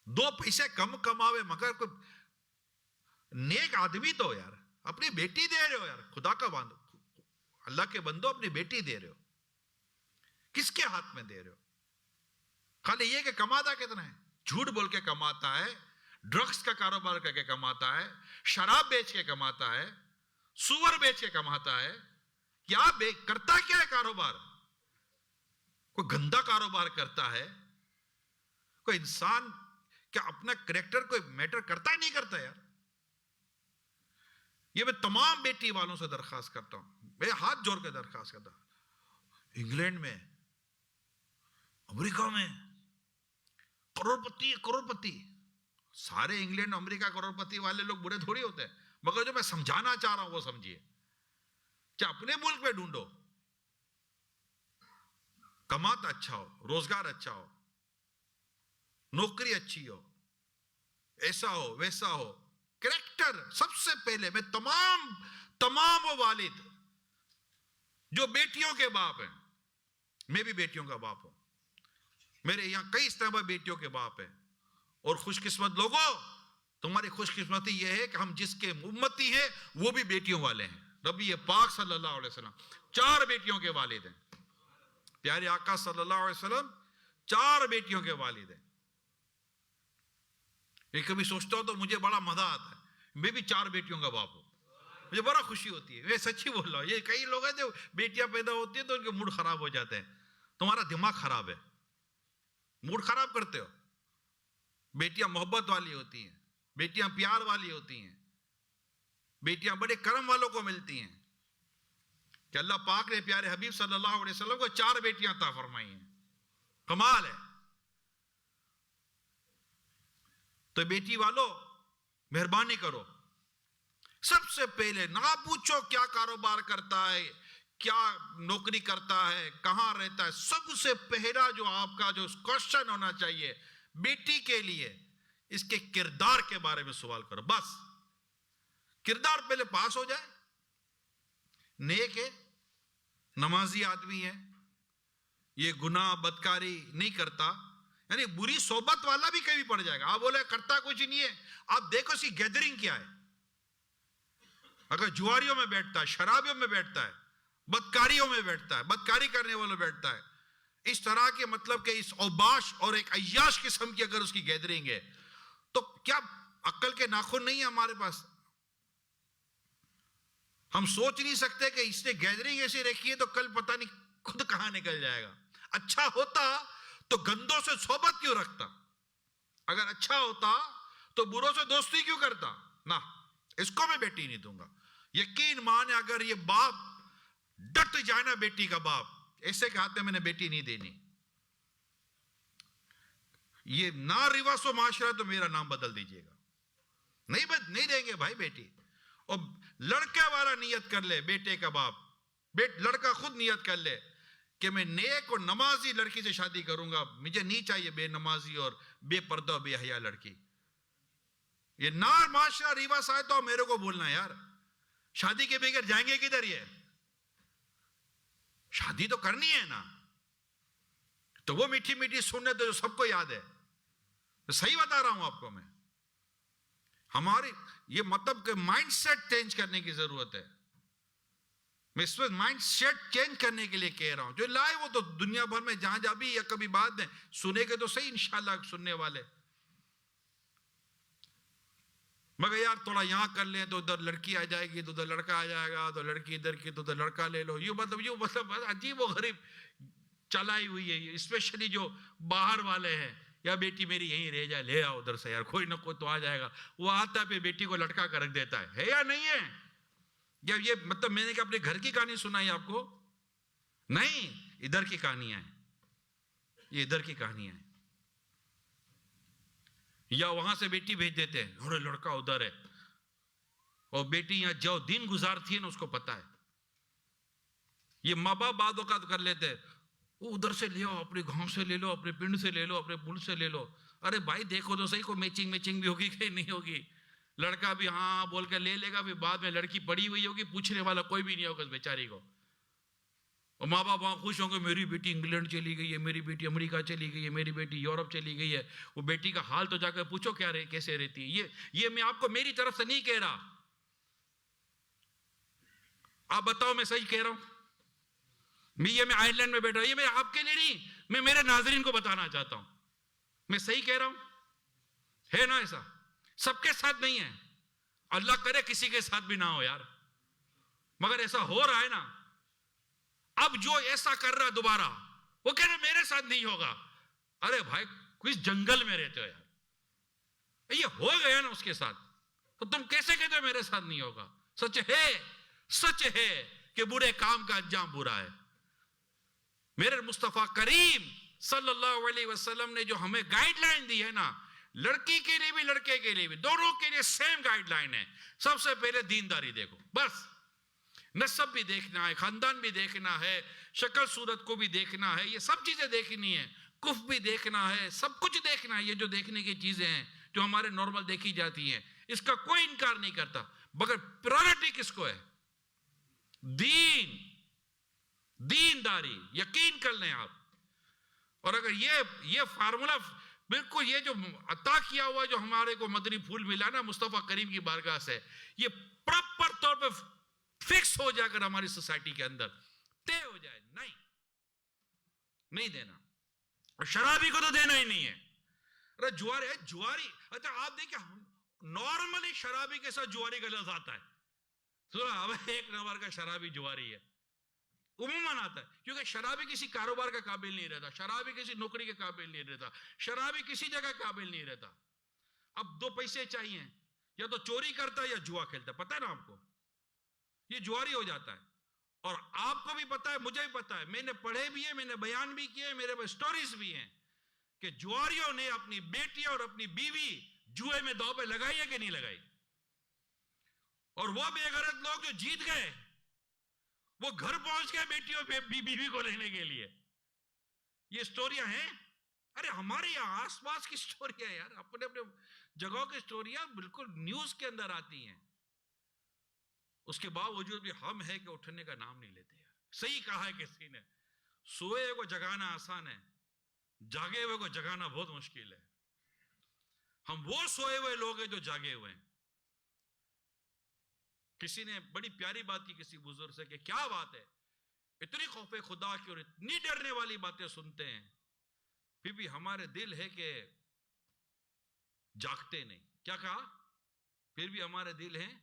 دو پیسے کم کماوے مگر کوئی نیک آدمی تو یار، اپنی بیٹی دے رہے ہو یار، خدا کا باندھو، اللہ کے بندو، اپنی بیٹی دے رہے ہو، کس کے ہاتھ میں دے رہے ہو؟ خالی یہ کہ کماتا کتنا ہے، جھوٹ بول کے کماتا ہے، ڈرگز کا کاروبار کر کے کماتا ہے، شراب بیچ کے کماتا ہے، سور بیچ کے کماتا ہے، کیا کرتا کیا ہے کاروبار؟ کوئی گندا کاروبار کرتا ہے؟ کوئی انسان کیا اپنا کریکٹر کوئی میٹر کرتا ہی نہیں کرتا یار؟ یہ میں تمام بیٹی والوں سے درخواست کرتا ہوں، میں ہاتھ جوڑ کے درخواست کرتا ہوں، انگلینڈ میں، امریکہ میں کروڑپتی، سارے انگلینڈ امریکہ کروڑپتی والے لوگ برے تھوڑی ہوتے ہیں، مگر جو میں سمجھانا چاہ رہا ہوں وہ سمجھیے۔ کیا اپنے ملک میں ڈھونڈو، کماتا اچھا ہو، روزگار اچھا ہو، نوکری اچھی ہو، ایسا ہو ویسا ہو، کریکٹر سب سے پہلے۔ میں تمام وہ والد جو بیٹیوں کے باپ ہیں، میں بھی بیٹیوں کا باپ ہوں، میرے یہاں کئی اس طرح بیٹیوں کے باپ ہیں، اور خوش قسمت لوگوں، تمہاری خوش قسمتی یہ ہے کہ ہم جس کے امتی ہیں وہ بھی بیٹیوں والے ہیں۔ نبی پاک صلی اللہ علیہ وسلم 4 بیٹیوں کے والد ہیں، پیارے آقا صلی اللہ علیہ وسلم 4 بیٹیوں کے والد ہیں۔ یہ کبھی سوچتا ہوں تو مجھے بڑا مزہ آتا ہے، میں بھی 4 بیٹیوں کا باپ ہوں، مجھے بڑا خوشی ہوتی ہے، میں سچی بول رہا ہوں۔ یہ کئی لوگ ہیں جو بیٹیاں پیدا ہوتی ہیں تو ان کے موڈ خراب ہو جاتے ہیں، تمہارا دماغ خراب ہے، موڈ خراب کرتے ہو۔ بیٹیاں محبت والی ہوتی ہیں، بیٹیاں پیار والی ہوتی ہیں، بیٹیاں بڑے کرم والوں کو ملتی ہیں، کہ اللہ پاک نے پیارے حبیب صلی اللہ علیہ وسلم کو 4 بیٹیاں عطا فرمائی ہیں، کمال ہے۔ تو بیٹی والو مہربانی کرو، سب سے پہلے نہ پوچھو کیا کاروبار کرتا ہے، کیا نوکری کرتا ہے، کہاں رہتا ہے، سب سے پہلا جو آپ کا جو کوشچن ہونا چاہیے بیٹی کے لیے، اس کے کردار کے بارے میں سوال کرو۔ بس کردار پہلے پاس ہو جائے، نیک ہے، نمازی آدمی ہے، یہ گناہ بدکاری نہیں کرتا، یعنی بری صحبت والا بھی کبھی پڑ جائے گا۔ آپ بولے کرتا کچھ نہیں ہے، آپ دیکھو اس کی گیدرنگ کیا ہے، اگر جواریوں میں بیٹھتا ہے، شرابیوں میں بیٹھتا ہے، بدکاریوں میں بیٹھتا ہے، بدکاری کرنے والوں بیٹھتا ہے، اس طرح کے مطلب کہ اس اوباش اور ایک عیاش قسم کی اگر اس کی گیدرنگ ہے، تو کیا عقل کے ناخن نہیں ہے ہمارے پاس؟ ہم سوچ نہیں سکتے کہ اس نے گیدرنگ ایسی رکھی ہے تو کل پتہ نہیں خود کہاں نکل جائے گا۔ اچھا ہوتا تو گندوں سے صحبت کیوں رکھتا؟ اگر اچھا ہوتا تو بروں سے دوستی کیوں کرتا؟ نہ، اس کو میں بیٹی نہیں دوں گا۔ یقین مانے اگر یہ باپ ڈٹ جائے نا، بیٹی کا باپ ایسے کہ ہاتھ میں نے بیٹی نہیں دینی، یہ نہ رواس و معاشرہ، تو میرا نام بدل دیجئے گا، نہیں دیں گے بھائی بیٹی۔ اور لڑکے والا نیت کر لے، بیٹے کا باپ، لڑکا خود نیت کر لے کہ میں نیک اور نمازی لڑکی سے شادی کروں گا، مجھے نہیں چاہیے بے نمازی اور بے پردہ بے حیا لڑکی. یہ نار معاشرہ ریوا سائے تو میرے کو بولنا یار، شادی کے بغیر جائیں گے کدھر؟ یہ شادی تو کرنی ہے نا. تو وہ میٹھی میٹھی سنت جو سب کو یاد ہے، صحیح بتا رہا ہوں آپ کو میں. ہماری یہ مطلب کہ مائنڈ سیٹ چینج کرنے کی ضرورت ہے. میں اس وقت مائنڈ سیٹ چینج کرنے کے لیے کہہ رہا ہوں. جو لائے وہ تو دنیا بھر میں جہاں جا بھی یا کبھی بعد میں سنے گے تو صحیح انشاءاللہ سننے والے. مگر یار تھوڑا یہاں کر لیں تو ادھر لڑکی آ جائے گی، تو ادھر لڑکا آ جائے گا، تو لڑکی ادھر کی تو ادھر لڑکا لے لو. یوں مطلب عجیب و غریب چلائی ہوئی ہے یہ. اسپیشلی جو باہر والے ہیں، یا بیٹی میری یہیں رہ جائے، لے آؤ ادھر سے یار، کوئی نہ کوئی تو آ جائے گا. وہ آتا ہے پہ بیٹی کو لٹکا کر رکھ دیتا ہے یا نہیں ہے؟ یا یہ مطلب میں نے کہ اپنے گھر کی کہانی سنائی آپ کو؟ نہیں، ادھر کی کہانیاں ہیں، یہ ادھر کی کہانیاں ہیں. یا وہاں سے بیٹی بھیج دیتے ہیں، اور لڑکا ادھر ہے، اور بیٹی یہاں جو دن گزارتی ہے نا اس کو پتا ہے. یہ ماں باپ بعد اوقات کر لیتے ہیں، وہ ادھر سے لے آؤ، اپنے گاؤں سے لے لو، اپنے پنڈ سے لے لو، اپنے پل سے لے لو. ارے بھائی دیکھو تو صحیح، کوئی میچنگ بھی ہوگی کہ نہیں ہوگی. لڑکا بھی ہاں بول کے لے لے گا، پھر بعد میں لڑکی پڑی ہوئی ہوگی، پوچھنے والا کوئی بھی نہیں ہوگا اس بیچاری کو. اور ماں باپ وہاں خوش ہوں گے، میری بیٹی انگلینڈ چلی گئی ہے، میری بیٹی امریکہ چلی گئی ہے، میری بیٹی یورپ چلی گئی ہے. وہ بیٹی کا حال تو جا کر پوچھو کیا کیسے رہتی ہے. یہ میں آپ کو میری طرف سے نہیں کہہ رہا، آپ بتاؤ میں صحیح کہہ رہا ہوں؟ میں آئرلینڈ میں بیٹھا ہوں، یہ میں آپ کے لیے نہیں، میں میرے ناظرین کو بتانا چاہتا ہوں. میں صحیح کہہ رہا ہوں؟ ہے نا ایسا؟ سب کے ساتھ نہیں ہے، اللہ کرے کسی کے ساتھ بھی نہ ہو یار، مگر ایسا ہو رہا ہے نا. اب جو ایسا کر رہا دوبارہ، وہ کہہ رہے میرے ساتھ نہیں ہوگا. ارے بھائی کس جنگل میں رہتے ہو یار، یہ ہو گیا نا اس کے ساتھ، تو تم کیسے کہتے ہو میرے ساتھ نہیں ہوگا؟ سچ ہے کہ برے کام کا انجام برا ہے. میرے مصطفیٰ کریم صلی اللہ علیہ وسلم نے جو ہمیں گائیڈ لائن دی ہے نا، لڑکی کے لیے بھی لڑکے کے لیے بھی، دونوں کے لیے سیم گائیڈ لائن ہے. سب سے پہلے دینداری دیکھو، بس. نسب بھی دیکھنا ہے، خاندان بھی دیکھنا ہے، شکل صورت کو بھی دیکھنا ہے، یہ سب چیزیں دیکھنی ہے. کف بھی دیکھنا ہے، سب کچھ دیکھنا ہے. یہ جو دیکھنے کی چیزیں ہیں جو ہمارے نارمل دیکھی جاتی ہیں، اس کا کوئی انکار نہیں کرتا، مگر پرائورٹی کس کو ہے؟ دینداری. یقین کر لیں آپ. اور اگر یہ فارمولا بالکل یہ جو عطا کیا ہوا جو ہمارے کو مدنی پھول ملا نا مصطفیٰ کریم کی بارگاہ سے، یہ پراپر طور پہ فکس ہو جائے کر ہماری سوسائٹی کے اندر طے ہو جائے، نہیں دینا. اور شرابی کو تو دینا ہی نہیں ہے. ارے جواری، اچھا آپ دیکھیں نارملی شرابی کے ساتھ جواری کا لفظ آتا ہے، ایک نمبر کا شرابی جواری ہے، عموماً آتا ہے. کیونکہ شرابی کسی کاروبار کا قابل نہیں رہتا، شرابی کسی نوکری کے قابل نہیں رہتا، شرابی کسی جگہ قابل نہیں رہتا. اب دو پیسے چاہیے، یا تو چوری کرتا ہے یا جوا کھیلتا ہے. پتہ ہے نا آپ کو، یہ جواری ہو جاتا ہے. اور آپ کو بھی پتا ہے، مجھے بھی پتا ہے، میں نے پڑھے بھی ہیں، میں نے بیان بھی کیے، میرے پاس سٹوریز بھی ہیں کہ جواریوں نے اپنی بیٹی اور اپنی بیوی جوئے میں داؤ پہ لگائی ہے کہ نہیں لگائی. اور وہ بے غیرت لوگ جو جیت گئے، وہ گھر پہنچ گئے بیٹیوں پہ بیوی کو لینے کے لیے. یہ سٹوریاں ہیں. ارے ہمارے یہاں آس پاس کی سٹوریاں یار، اپنے اپنے جگہوں کی سٹوریاں بالکل نیوز کے اندر آتی ہیں. اس کے باوجود بھی ہم ہے کہ اٹھنے کا نام نہیں لیتے یار. صحیح کہا ہے کسی نے، سوئے کو جگانا آسان ہے، جاگے ہوئے کو جگانا بہت مشکل ہے. ہم وہ سوئے ہوئے لوگ ہیں جو جاگے ہوئے ہیں. کسی نے بڑی پیاری بات کی کسی بزرگ سے کہ کیا بات ہے، اتنی خوف خدا کی اور اتنی ڈرنے والی باتیں سنتے ہیں، پھر بھی ہمارے دل ہے کہ جاگتے نہیں. کیا کہا؟ پھر بھی ہمارے دل ہیں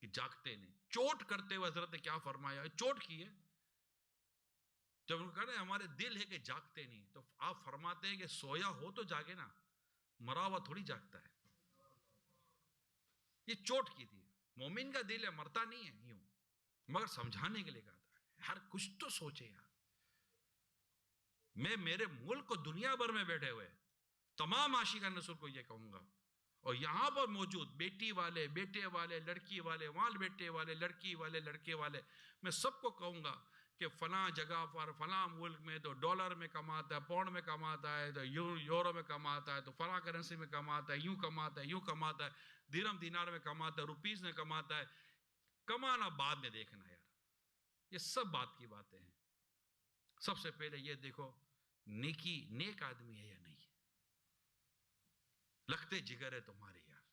کہ جاگتے نہیں. چوٹ کرتے ہوئے حضرت نے کیا فرمایا؟ چوٹ کی ہے. جب ان کو کہہ رہے ہیں ہمارے دل ہے کہ جاگتے نہیں، تو آپ فرماتے ہیں کہ سویا ہو تو جاگے نا، مرا ہوا تھوڑی جاگتا ہے. یہ چوٹ کی تھی. مومن کا دل ہے، مرتا نہیں ہے یوں، مگر سمجھانے کے لیے کہا تھا ہر کچھ تو سوچے یار. میں میرے ملک کو دنیا بھر میں بیٹھے ہوئے تمام عاشقان رسول کو یہ کہوں گا، اور یہاں پر موجود بیٹی والے، بیٹے والے، لڑکی والے، وہاں بیٹے والے، لڑکی والے، لڑکے والے، میں سب کو کہوں گا کہ فلاں جگہ پر فلاں ملک میں تو ڈالر میں کماتا ہے، پاؤنڈ میں کماتا ہے، تو یورو میں کماتا ہے، تو فلاں کرنسی میں کماتا ہے، یوں کماتا ہے، یوں کماتا ہے، درہم دینار میں کماتا ہے، روپیز میں کماتا ہے. کمانا بعد میں دیکھنا یار، یہ سب بات کی باتیں ہیں. سب سے پہلے یہ دیکھو نیکی، نیک آدمی ہے یا نہیں ہے، لگتے جگر ہے تمہارے یار.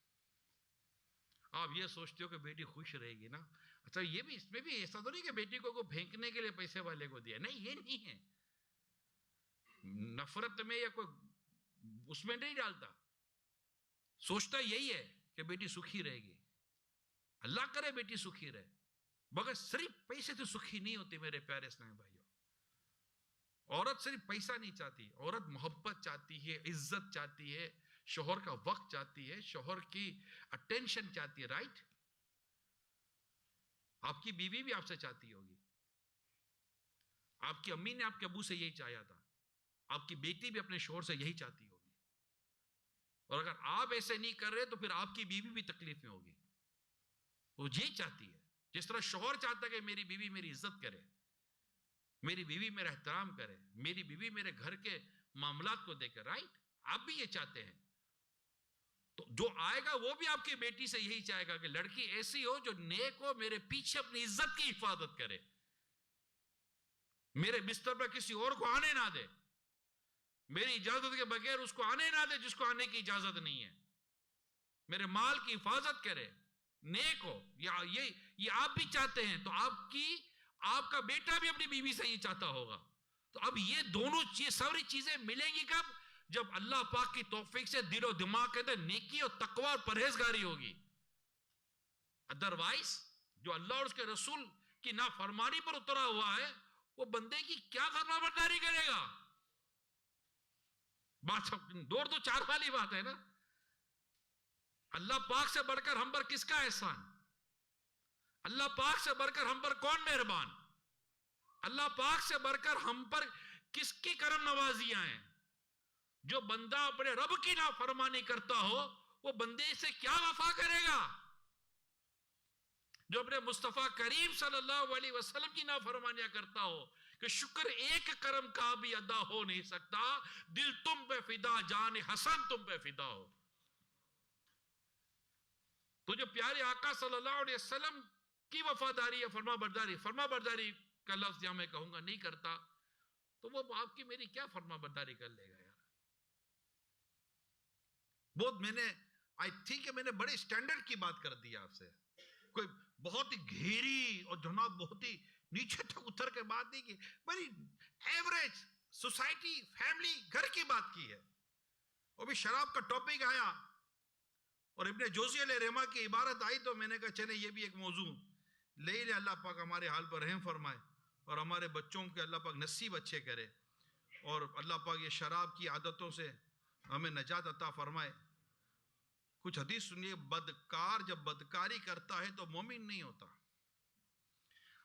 آپ یہ سوچتے ہو کہ بیٹی خوش رہے گی نا، اچھا یہ بھی، اس میں بھی ایسا تو نہیں کہ بیٹی کو پھینکنے کے لیے پیسے والے کو دیا، نہیں، یہ نہیں ہے. نفرت میں یا کوئی اس میں نہیں ڈالتا، سوچتا یہی ہے کہ بیٹی سکھی رہے گی. اللہ کرے بیٹی سکھی رہے، مگر صرف پیسے سے سکھی نہیں ہوتی میرے پیارے اسلامی بھائیوں. عورت صرف پیسہ نہیں چاہتی، عورت محبت چاہتی ہے، عزت چاہتی ہے، شوہر کا وقت چاہتی ہے، شوہر کی اٹینشن چاہتی ہے. رائٹ؟ آپ کی بیوی بھی آپ سے چاہتی ہوگی، آپ کی امی نے آپ کے ابو سے یہی چاہا تھا، آپ کی بیٹی بھی اپنے شوہر سے یہی چاہتی ہوگی. اور اگر آپ ایسے نہیں کر رہے تو پھر آپ کی بیوی بھی تکلیف میں ہوگی. وہ یہی چاہتی ہے، جس طرح شوہر چاہتا ہے کہ میری بیوی میری عزت کرے، میری بیوی میرا احترام کرے، میری بیوی میرے گھر کے معاملات کو دیکھے. رائٹ؟ آپ بھی یہ چاہتے ہیں. تو جو آئے گا وہ بھی آپ کی بیٹی سے یہی چاہے گا کہ لڑکی ایسی ہو جو نیک ہو، میرے پیچھے اپنی عزت کی حفاظت کرے، میرے بستر پر کسی اور کو آنے نہ دے، میری اجازت کے بغیر اس کو آنے نہ دے جس کو آنے کی اجازت نہیں ہے، میرے مال کی حفاظت کرے، نیک ہو. یہ آپ بھی چاہتے ہیں، تو آپ کا بیٹا بھی اپنی بیوی سے یہ چاہتا ہوگا. تو اب یہ دونوں ساری چیزیں ملیں گی کب؟ جب اللہ پاک کی توفیق سے دل و دماغ کے اندر نیکی اور تقوی اور پرہیزگاری ہوگی. ادروائز جو اللہ اور اس کے رسول کی نافرمانی پر اترا ہوا ہے، وہ بندے کی کیا فرما برداری کرے گا؟ بات دور تو چار والی بات ہے نا. اللہ پاک سے بڑھ کر ہم پر کس کا احسان؟ اللہ پاک سے بڑھ کر ہم پر کون مہربان؟ اللہ پاک سے بڑھ کر ہم پر کس کی کرم نوازیاں ہیں؟ جو بندہ اپنے رب کی نافرمانی کرتا ہو، وہ بندے سے کیا وفا کرے گا؟ جو اپنے مصطفیٰ کریم صلی اللہ علیہ وسلم کی نافرمانیاں کرتا ہو کہ شکر ایک کرم کا بھی ادا ہو نہیں سکتا، دل تم پہ فدا، جان حسن تم پہ فدا ہو. تو جو پیارے آقا صلی اللہ علیہ وسلم کی وفاداری ہے، فرما برداری کا لفظ یہاں میں کہوں گا نہیں کرتا، تو وہ آپ کی میری کیا فرما برداری کر لے گا یار؟ بہت میں نے بڑے سٹینڈرڈ کی بات کر دی آپ سے، کوئی بہت ہی گہری اور جناب بہت ہی نیچے تک اتر کے بات نہیں کی، بڑی ایوریج سوسائٹی، فیملی، گھر کی بات کی ہے. اور بھی شراب کا ٹاپک آیا اور ابن جوزی علیہ رحمہ کی عبارت آئی، تو میں نے کہا چلے یہ بھی ایک موضوع لے. اللہ پاک ہمارے حال پر رحم فرمائے اور ہمارے بچوں کے اللہ پاک نصیب اچھے کرے، اور اللہ پاک یہ شراب کی عادتوں سے ہمیں نجات عطا فرمائے. کچھ حدیث سنیے، بدکار جب بدکاری کرتا ہے تو مومن نہیں ہوتا،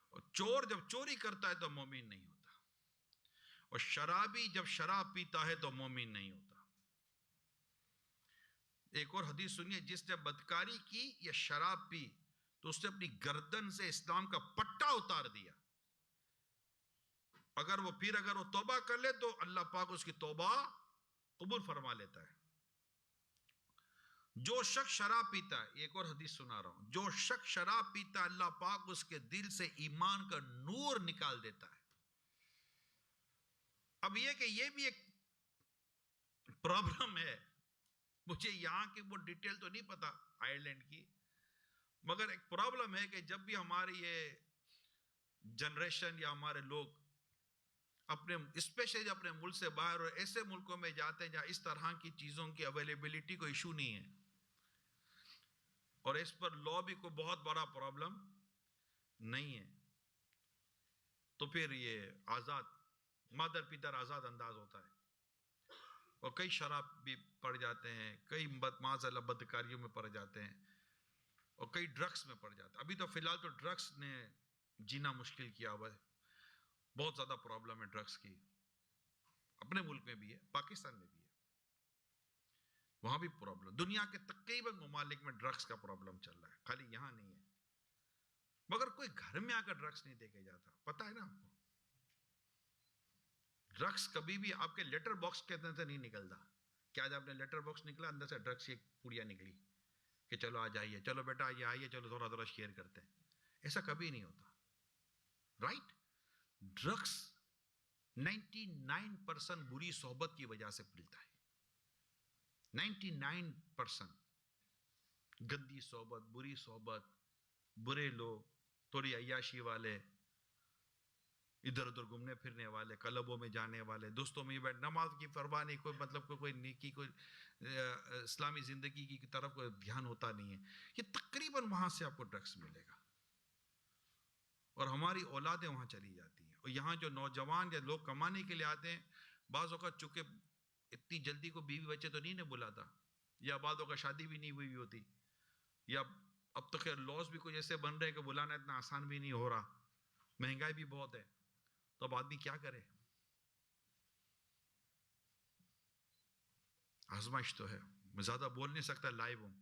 اور چور جب چوری کرتا ہے تو مومن نہیں ہوتا، اور شرابی جب شراب پیتا ہے تو مومن نہیں ہوتا. ایک اور حدیث سنیے، جس نے بدکاری کی یا شراب پی تو اس نے اپنی گردن سے اسلام کا پٹا اتار دیا. اگر وہ توبہ کر لے تو اللہ پاک اس کی توبہ قبول فرما لیتا ہے. جو شخص شراب پیتا ہے، ایک اور حدیث سنا رہا ہوں، جو شخص شراب پیتا ہے اللہ پاک اس کے دل سے ایمان کا نور نکال دیتا ہے. اب یہ بھی ایک پرابلم ہے، مجھے یہاں کی وہ ڈیٹیل تو نہیں پتا آئرلینڈ کی، مگر ایک پرابلم ہے کہ جب بھی ہماری یہ جنریشن یا ہمارے لوگ اسپیشلی اپنے ملک سے باہر اور ایسے ملکوں میں جاتے ہیں جہاں اس طرح کی چیزوں کی اویلیبلٹی کو ایشو نہیں ہے، اور اس پر لا بھی کوئی بہت بڑا پرابلم نہیں ہے، تو پھر یہ آزاد مادر پیتر آزاد انداز ہوتا ہے، اور کئی شراب بھی پڑ جاتے ہیں، کئی معاذاللہ بدکاریوں میں پڑ جاتے ہیں، اور کئی ڈرگس میں پڑ جاتے ہیں. ابھی تو فی الحال تو ڈرگس نے جینا مشکل کیا ہوا ہے، بہت زیادہ پرابلم ہے ڈرگس کی، اپنے ملک میں بھی ہے، پاکستان میں بھی ہے. وہاں بھی پرابلم. دنیا کے تقریباً ممالک میں ڈرگس کا پرابلم چل رہا ہے, خالی یہاں نہیں ہے. مگر کوئی گھر میں آ کر ڈرگس نہیں دے کے جاتا, پتہ ہے نا آپ کو. ڈرگس کبھی بھی آپ کے لیٹر باکس کے اندر سے نہیں نکلتا کہ آج آپ نے لیٹر باکس نکلا, اندر سے ڈرگس کی ایک پوڑیا نکلی کہ چلو آج آئیے, چلو بیٹا یہ آئیے, چلو تھوڑا تھوڑا شیئر کرتے ہیں. ایسا کبھی نہیں ہوتا, رائٹ. ڈرگس 99% بری صحبت کی وجہ سے ملتا ہے. 99% گندی صحبت, بری صحبت, برے لوگ, تھوڑی عیاشی والے, ادھر ادھر گھومنے پھرنے والے, کلبوں میں جانے والے, دوستوں میں بیٹھ, نماز کی پرواہ نہیں, کوئی مطلب کوئی نیکی, کوئی اسلامی زندگی کی طرف کوئی دھیان ہوتا نہیں ہے. یہ تقریباً وہاں سے آپ کو ڈرگس ملے گا, اور ہماری اولادیں وہاں چلی جاتی ہیں. اور یہاں جو نوجوان یا لوگ کمانے کے لیے آتے ہیں, بعض اوقات چونکہ اتنی جلدی کو بیوی بچے تو نہیں نے بلاتا, یا بعض اوقات شادی بھی نہیں ہوئی ہوتی, یا اب تو خیر لاس بھی کچھ ایسے بن رہے کہ بلانا اتنا آسان بھی نہیں ہو رہا, مہنگائی بھی بہت ہے, تو اب آدمی کیا کرے. آزمائش تو ہے, میں زیادہ بول نہیں سکتا, لائیو ہوں.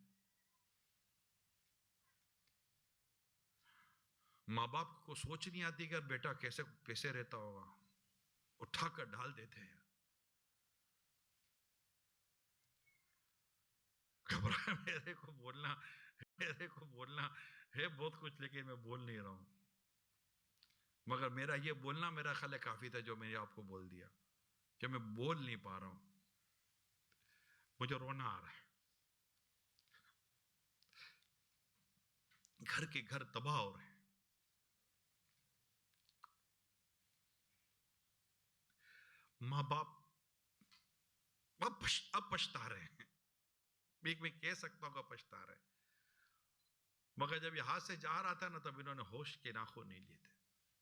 ماں باپ کو سوچ نہیں آتی کہ بیٹا کیسے رہتا ہوگا, اٹھا کر ڈال دیتے ہیں. گھبرا, میرے کو بولنا ہے بہت کچھ, لیکن میں بول نہیں رہا ہوں. مگر میرا یہ بولنا میرا خیال ہے کافی تھا, جو میں نے آپ کو بول دیا کہ میں بول نہیں پا رہا ہوں, مجھے رونا آ رہا ہے. گھر کے گھر تباہ ہو رہے ہیں. ماں باپ اب پچھتا رہے ہیں, میں کہہ سکتا ہوں کہ پچھتا رہے. مگر جب یہ ہاتھ سے جا رہا تھا نا, تب انہوں نے ہوش کے ناخن نہیں لیے تھے.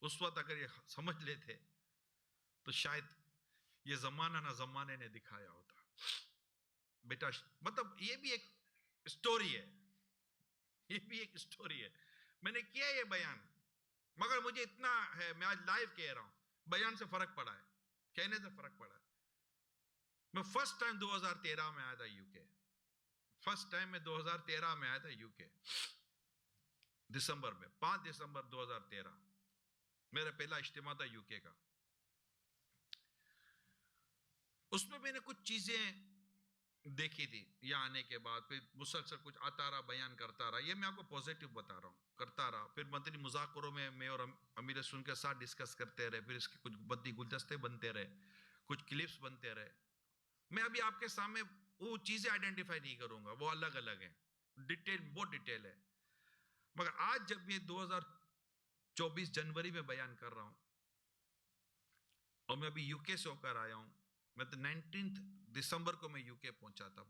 اس وقت اگر یہ سمجھ لیتے تو شاید یہ زمانہ نہ زمانے نے دکھایا ہوتا. بیٹا مطلب یہ بھی ایک اسٹوری ہے, میں نے کیا یہ بیان, مگر مجھے اتنا ہے, میں آج لائیو کہہ رہا ہوں, بیان سے فرق پڑا ہے, کہنے سے فرق پڑا ہے. میں فرسٹ ٹائم 2013 میں آیا تھا یو کے, فرسٹ ٹائم میں 2013 میں آیا تھا یو کے, دسمبر میں, 5 دسمبر 2013 میرا پہلا اجتماع تھا یو کے کا. اس میں نے کچھ چیزیں دیکھی تھی یہاں آنے کے بعد, پھر مسلسل کچھ آتا رہا, بیان کرتا رہا. یہ میں آپ کو پوزیٹو بتا رہا ہوں, کرتا رہا. پھر مدنی مذاکروں میں اور امیر سن کے ساتھ ڈسکس کرتے رہے, پھر اس کے کچھ مدنی گلدستے بنتے رہے, کچھ کلپس بنتے رہے. میں ابھی آپ کے سامنے وہ چیزیں آئیڈینٹیفائی نہیں کروں گا, وہ الگ الگ ہیں, ڈیٹیل بہت ڈیٹیل ہے. مگر آج جب یہ 2024 جنوری میں بیان کر رہا ہوں, اور میں ابھی یو کے سے ہو کر آیا ہوں, میں تو 19 دسمبر کو میں یو کے پہنچا تھا,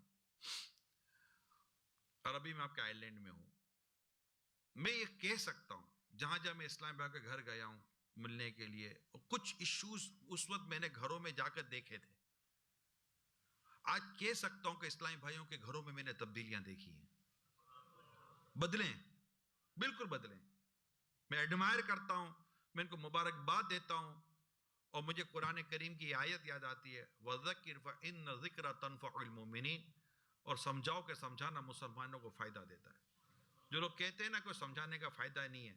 اور ابھی میں آپ کے آئرلینڈ میں ہوں. میں یہ کہہ سکتا ہوں, جہاں جہاں میں اسلام آباد کے گھر گیا ہوں ملنے کے لیے, کچھ ایشوز اس وقت میں نے گھروں میں جا کر دیکھے تھے. آج کہہ سکتا ہوں کہ اسلامی بھائیوں کے گھروں میں نے تبدیلیاں دیکھی ہیں, بدلیں, بالکل بدلیں. میں ایڈمائر کرتا ہوں, میں ان کو مبارکباد دیتا ہوں. اور مجھے قرآن کریم کی آیت یاد آتی ہے, وَذَكِّرْ فَإِنَّ الذِّكْرَ تَنفَعُ الْمُؤْمِنِينَ, اور سمجھاؤ کہ سمجھانا مسلمانوں کو فائدہ دیتا ہے. جو لوگ کہتے ہیں نا کہ سمجھانے کا فائدہ نہیں ہے,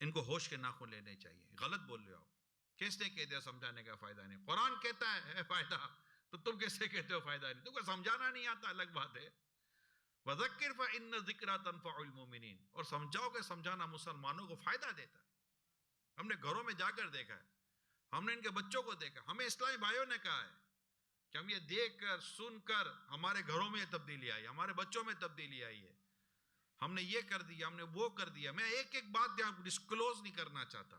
ان کو ہوش کے ناخن لینے چاہیے. غلط بول رہے ہو آپ. کس نے کہہ دیا سمجھانے کا فائدہ نہیں؟ قرآن کہتا ہے فائدہ, تو تم کیسے کہتے ہو فائدہ نہیں؟ تم کو سمجھانا نہیں آتا, الگ بات ہے. وَذَكِّرْ فَإِنَّ الذِّكْرَ تَنفَعُ الْمُؤْمِنِينَ, اور سمجھاؤ کہ سمجھانا مسلمانوں کو فائدہ دیتا ہے. ہم نے گھروں میں جا کر دیکھا ہے, ہم نے ان کے بچوں کو دیکھا. ہمیں اسلامی بھائیوں نے کہا ہے کہ ہم یہ دیکھ کر سن کر ہمارے گھروں میں تبدیلی آئی, ہمارے بچوں میں تبدیلی آئی ہے. ہم نے یہ کر دیا, ہم نے وہ کر دیا. میں ایک ایک بات ڈسکلوز نہیں کرنا چاہتا,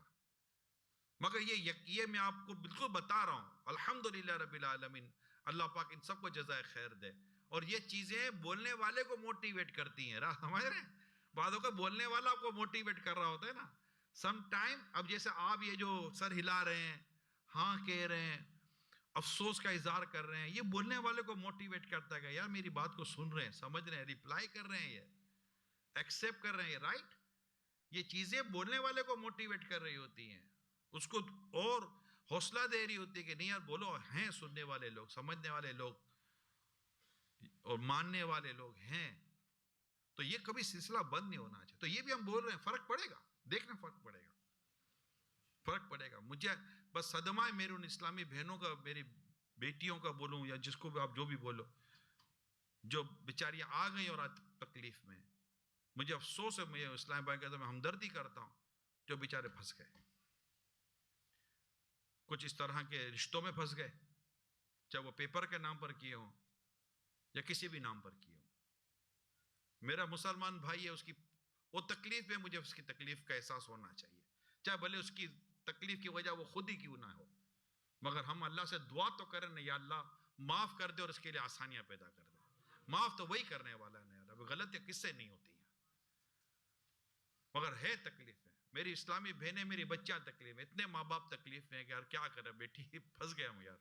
مگر یہ میں آپ کو بالکل بتا رہا ہوں. الحمدللہ رب العالمین, اللہ پاک ان سب کو جزائے خیر دے. اور یہ چیزیں بولنے والے کو موٹیویٹ کرتی ہیں, سمجھ رہے ہیں؟ بعضوں کا بولنے والا آپ کو موٹیویٹ کر رہا ہوتا ہے نا. سم ٹائم, اب جیسے آپ یہ جو سر ہلا رہے ہیں, ہاں کہہ رہے ہیں, افسوس کا اظہار کر رہے ہیں, یہ بولنے والے کو موٹیویٹ کرتا ہے کہ یار میری بات کو سن رہے ہیں, سمجھ رہے ہیں, ریپلائی کر رہے ہیں, یہ ایکسیپٹ کر رہے ہیں, رائٹ. یہ چیزیں بولنے والے کو موٹیویٹ کر رہی ہوتی ہیں, اس کو اور حوصلہ دے رہی ہوتی ہے کہ نہیں یار بولو, ہیں سننے والے لوگ, سمجھنے والے لوگ. اور ماننے والے لوگ ہیں تو یہ کبھی سلسلہ بند نہیں ہونا چاہیے. تو یہ بھی ہم بول رہے ہیں, فرق پڑے گا, دیکھنا فرق پڑے گا, فرق پڑے گا. مجھے بس صدمہ ہے میرے ان اسلامی بہنوں کا, میری بیٹیوں کا بولوں یا جس کو بھی آپ جو بھی بولو, جو بیچاریاں آ گئی اور آج تکلیف میں. مجھے افسوس ہے, میں اسلام بھائی کہتا ہوں, میں ہمدردی کرتا ہوں جو بیچارے پھنس گئے, کچھ اس طرح کے رشتوں میں پھنس گئے, چاہے وہ پیپر کے نام پر کیے ہوں یا کسی بھی نام پر کیے ہوں. میرا مسلمان بھائی ہے, اس کی وہ تکلیف ہے, مجھے اس کی تکلیف کا احساس ہونا چاہیے, چاہے بھلے اس کی تکلیف کی وجہ وہ خود ہی کیوں نہ ہو, مگر ہم اللہ سے دعا تو کریں نا, یا اللہ معاف کر دے اور اس کے لیے آسانیاں پیدا کر دے. معاف تو وہی کرنے والا ہے, اب غلطیاں کس سے نہیں ہوتی ہیں, مگر ہے تکلیف ہے. میری اسلامی بہنیں, میری بچیاں تکلیف میں, اتنے ماں باپ تکلیف میں کہ یار کیا کرے بیٹی, پھنس گیا ہوں یار.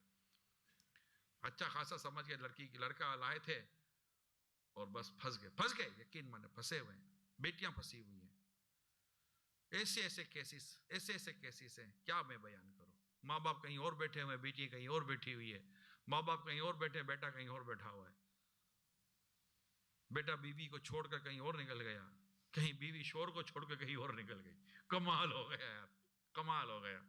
اچھا خاصا سمجھ کے لڑکا لائے تھے اور بس پھنس گئے, یقین مانے پھنسے ہوئے ہیں, بیٹیاں پھنسی ہوئی ہیں. ایسے ایسے کیسز ہیں, کیا میں بیان کروں. ماں باپ کہیں اور بیٹھے ہوئے, بیٹی کہیں اور بیٹھی ہوئی ہے, ماں باپ کہیں اور بیٹھے, بیٹا کہیں اور بیٹھا ہوا ہے. بیٹا بیوی کو چھوڑ کر کہیں اور نکل گیا, کہیں بیوی شور کو چھوڑ کر کہیں اور نکل گئی. کمال ہو گیا یار, کمال ہو گیا.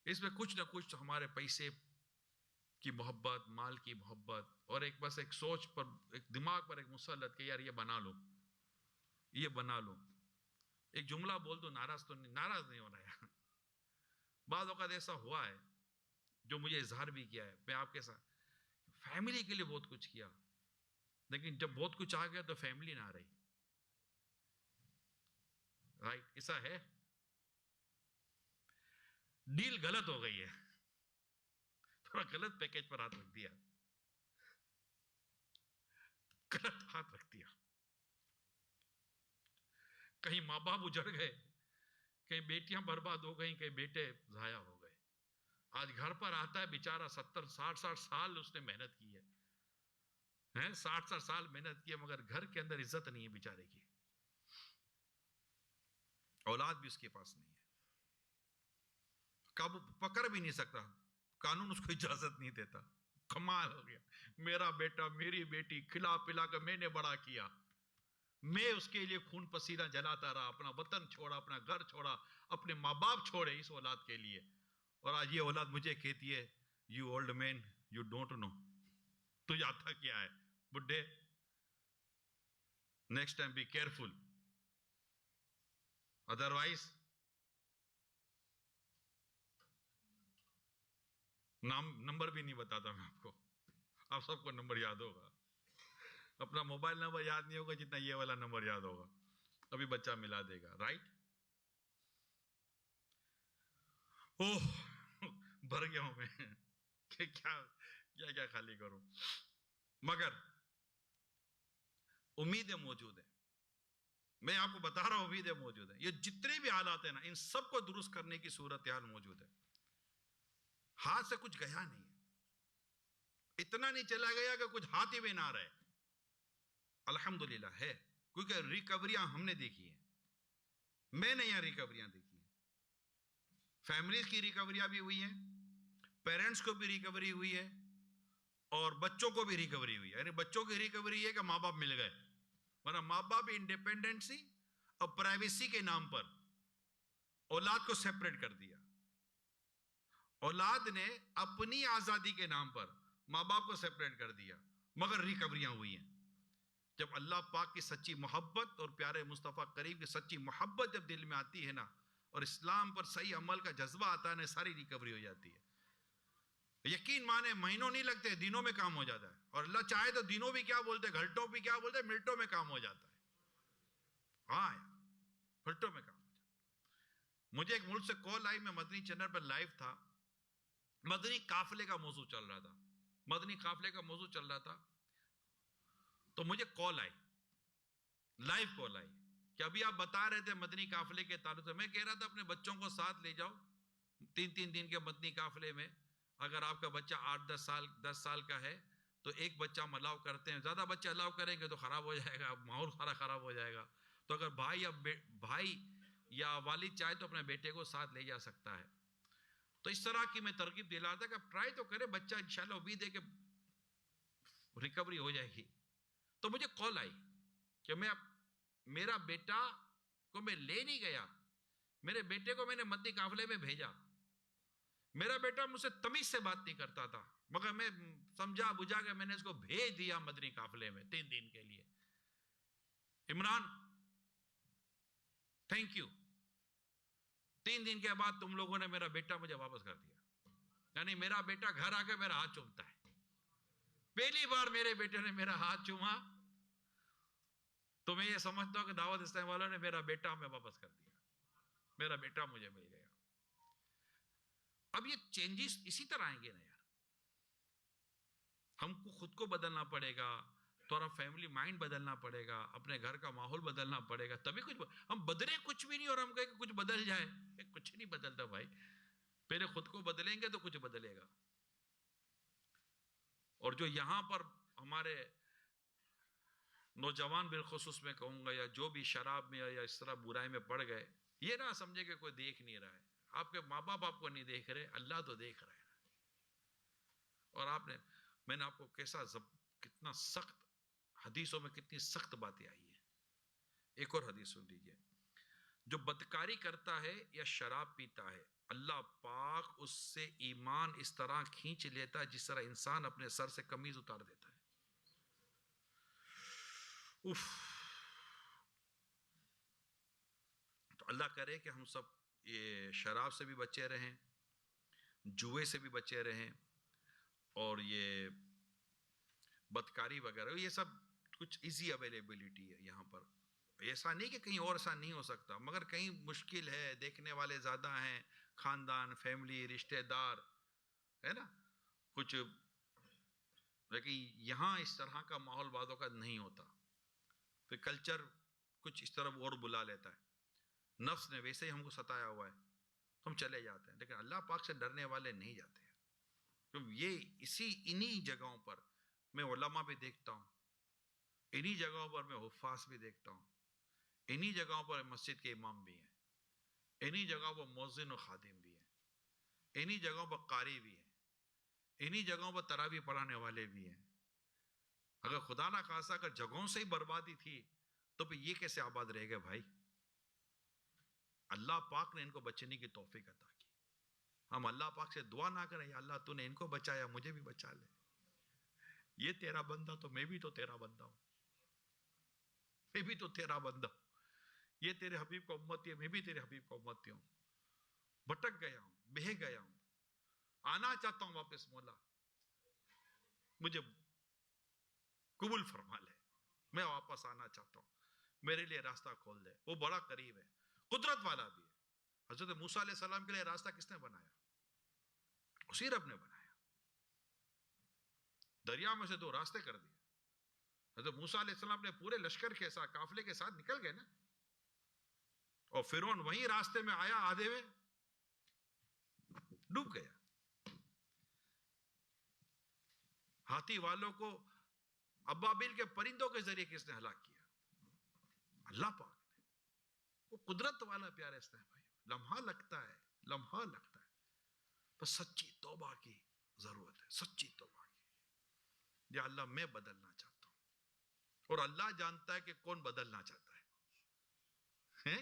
اس میں کچھ نہ کچھ ہمارے پیسے کی محبت, مال کی محبت, اور ایک بس ایک سوچ پر, ایک دماغ پر ایک مسلط کہ یار یہ بنا لو, یہ بنا لو. ایک جملہ بول دو, ناراض نہیں ہونا ہے. بعض اوقات ایسا ہوا ہے جو مجھے اظہار بھی کیا ہے, میں آپ کے ساتھ فیملی کے لیے بہت کچھ کیا, لیکن جب بہت کچھ آ گیا تو فیملی نہ رہی. رائٹ, ایسا ہے, ڈیل غلط ہو گئی ہے, تھوڑا غلط پیکیج پر ہاتھ رکھ دیا, غلط ہاتھ رکھ دیا. کہیں ماں باپ اجڑ گئے, کہیں بیٹیاں برباد ہو گئیں, کہیں بیٹے ضائع ہو گئے. آج گھر پر آتا ہے بیچارہ 60 سال اس نے محنت کی ہے, 60 سال محنت کی ہے, مگر گھر کے اندر عزت نہیں ہے بیچارے کی, اولاد بھی اس کے پاس نہیں ہے, قابو پکڑ بھی نہیں سکتا, قانون اس کو اجازت نہیں دیتا. کمال ہو گیا, میرا بیٹا میری بیٹی کھلا پلا کر میں نے بڑا کیا, میں اس کے لیے خون پسینہ جلاتا رہا, اپنا وطن چھوڑا, اپنا گھر چھوڑا, اپنے ماں باپ چھوڑے اس اولاد کے لیے, اور آج یہ اولاد مجھے کہتی ہے you old man you don't know, تجھے آتا کیا ہے بڈھے, next time be careful, otherwise number بھی نہیں بتاتا میں آپ کو, آپ سب کو نمبر یاد ہوگا, اپنا موبائل نمبر یاد نہیں ہوگا جتنا یہ والا نمبر یاد ہوگا, ابھی بچہ ملا دے گا. رائٹ, اوہ بھر گیا ہوں میں کہ کیا خالی کروں, مگر امیدیں موجود ہیں. میں آپ کو بتا رہا ہوں, امیدیں موجود ہیں. یہ جتنے بھی حالات ہیں نا, ان سب کو درست کرنے کی صورتحال موجود ہے. ہاتھ سے کچھ گیا نہیں ہے, اتنا نہیں چلا گیا کہ کچھ ہاتھ ہی میں نہ رہے. الحمدللہ ہے, کیونکہ ریکوریاں ہم نے دیکھی ہیں, میں نے یہاں ریکوریاں دیکھی ہیں. فیملیز کی ریکوریاں بھی ہوئی ہیں, پیرنٹس کو بھی ریکوری ہوئی ہے, اور بچوں کو بھی ریکوری ہوئی ہے. یعنی بچوں کی ریکوری ہے کہ ماں باپ مل گئے, ورنہ ماں باپ انڈیپینڈنسی اور پرائیویسی کے نام پر اولاد کو سیپریٹ کر دیا. اولاد نے اپنی آزادی کے نام پر ماں باپ کو سیپریٹ کر دیا, مگر ریکوریاں ہوئی ہیں. جب اللہ پاک کی سچی محبت اور پیارے مصطفیٰ کریم کی سچی محبت جب دل میں آتی ہے نا, اور اسلام پر صحیح عمل کا جذبہ آتا ہے نا, ساری ریکوری ہو جاتی ہے. یقین مانے مہینوں نہیں لگتے, دنوں میں کام ہو جاتا ہے. اور اللہ چاہے تو دنوں بھی کیا بولتے, گھنٹوں بھی کیا بولتے, منٹوں میں کام ہو جاتا ہے. ہاں منٹوں میں کام ہو جاتا ہے. مجھے ایک ملک سے کال آئی, میں مدنی چینل پر لائیو تھا, مدنی قافلے کا موضوع چل رہا تھا, مدنی قافلے کا موضوع چل رہا تھا. تو مجھے کال آئی, لائیو کال آئی, کہ ابھی آپ بتا رہے تھے مدنی قافلے کے تعلق سے. میں کہہ رہا تھا اپنے بچوں کو ساتھ لے جاؤ 3 دن کے مدنی قافلے میں. اگر آپ کا بچہ 8-10 سال کا ہے تو ایک بچہ ہم الاؤ کرتے ہیں, زیادہ بچے الاؤ کریں گے تو خراب ہو جائے گا, ماحول سارا خراب ہو جائے گا. تو اگر بھائی یا والد چاہے تو اپنے بیٹے کو ساتھ لے جا سکتا ہے. تو اس طرح کی میں ترغیب دلاتا کہ آپ ٹرائی تو کریں, بچہ انشاءاللہ امید ہے کہ ریکوری ہو جائے گی. تو مجھے کال آئی کہ میرا بیٹا کو میں لے نہیں گیا, میرے بیٹے کو میں نے مدنی قافلے میں بھیجا. میرا بیٹا مجھ سے تمیز سے بات نہیں کرتا تھا, مگر میں سمجھا بجھا کہ میں نے اس کو بھیج دیا مدنی قافلے میں 3 دن کے لیے. عمران تھینک یو, 3 دن کے بعد تم لوگوں نے میرا بیٹا مجھے واپس کر دیا. یعنی میرا بیٹا گھر آ کے میرا ہاتھ چومتا ہے. پہلی بار میرے بیٹے نے میرا ہاتھ چوما تو میں یہ سمجھتا ہوں کہ دعوت اسلامی والوں نے میرا بیٹا ہمیں واپس کر دیا, میرا بیٹا مجھے مل گیا. اب یہ چینجز اسی طرح آئیں گے نا یار, ہم کو خود کو بدلنا پڑے گا, تھوڑا فیملی مائنڈ بدلنا پڑے گا, اپنے گھر کا ماحول بدلنا پڑے گا, تبھی کچھ. ہم بدلے کچھ بھی نہیں اور ہم کہیں کہ کچھ بدل جائے, کچھ نہیں بدلتا بھائی. پہلے خود کو بدلیں گے تو کچھ بدلے گا. اور جو یہاں پر ہمارے نوجوان بالخصوص میں کہوں گا, یا جو بھی شراب میں یا اس طرح برائی میں پڑ گئے, یہ نہ سمجھے کہ کوئی دیکھ نہیں رہا ہے. آپ کے ماں باپ آپ کو نہیں دیکھ رہے, اللہ تو دیکھ رہا ہے. اور میں نے آپ کو کتنا سخت حدیثوں میں کتنی سخت باتیں آئی ہیں. ایک اور حدیث سن لیجیے. جو بدکاری کرتا ہے یا شراب پیتا ہے, اللہ پاک اس سے ایمان اس طرح کھینچ لیتا ہے جس طرح انسان اپنے سر سے قمیض اتار دیتا ہے. تو اللہ کرے کہ ہم سب یہ شراب سے بھی بچے رہیں, جوئے سے بھی بچے رہیں, اور یہ بدکاری وغیرہ, یہ سب کچھ ایزی اویلیبلٹی ہے یہاں پر. ایسا نہیں کہ کہیں اور ایسا نہیں ہو سکتا, مگر کہیں مشکل ہے, دیکھنے والے زیادہ ہیں, خاندان, فیملی, رشتہ دار ہے نا کچھ. لیکن یہاں اس طرح کا ماحول بعضوں کا نہیں ہوتا, پھر کلچر کچھ اس طرح اور بلا لیتا ہے. نفس نے ویسے ہی ہم کو ستایا ہوا ہے, ہم چلے جاتے ہیں. لیکن اللہ پاک سے ڈرنے والے نہیں جاتے ہیں. یہ انہی جگہوں پر میں علماء بھی دیکھتا ہوں, انہی جگہوں پر میں حفاظ بھی دیکھتا ہوں, انہی جگہوں پر مسجد کے امام بھی ہیں, انہی جگہوں پر مؤذن و خادم بھی ہیں, انہی جگہوں پر قاری بھی ہیں, انہی جگہوں پر تراویح پڑھانے والے بھی ہیں. اگر خدا نہ خواستہ اگر جگہوں سے ہی بربادی تھی تو پھر یہ کیسے آباد رہ گئے بھائی؟ اللہ پاک نے ان کو بچنے کی توفیق عطا کی. ہم اللہ پاک سے دعا نہ کریں, یا اللہ تو نے ان کو بچایا, مجھے بھی بچا لے. یہ تیرا بندہ تو میں بھی تو تیرا بندہ ہوں, میں بھی تو تیرا بندہ ہوں. یہ تیرے حبیب کا امتی ہے, میں بھی تیرے حبیب کا امتی ہوں. بھٹک گیا ہوں, بہہ گیا ہوں, آنا چاہتا ہوں واپس. مولا مجھے قبول فرما لے, میں واپس آنا چاہتا ہوں, میرے لیے راستہ کھول دے. وہ بڑا قریب ہے, قدرت والا بھی ہے. حضرت موسیٰ علیہ السلام کے لیے راستہ کس نے بنایا؟ اسی رب نے بنایا. دریا میں سے 2 راستے کر دیے. حضرت موسیٰ علیہ السلام نے پورے لشکر کے ساتھ, قافلے کے ساتھ نکل گئے نا, اور فرعون وہیں راستے میں آیا, آدھے میں ڈوب گیا. ہاتھی والوں کو ابابیل کے پرندوں کے ذریعے کس نے ہلاک کیا؟ اللہ پاک نے. وہ قدرت والا پیارے اس نے بھائی. لمحہ لگتا ہے, لمحہ لگتا ہے, بس سچی توبہ کی ضرورت ہے, سچی توبہ کی. یا اللہ میں بدلنا چاہتا ہوں, اور اللہ جانتا ہے کہ کون بدلنا چاہتا ہے.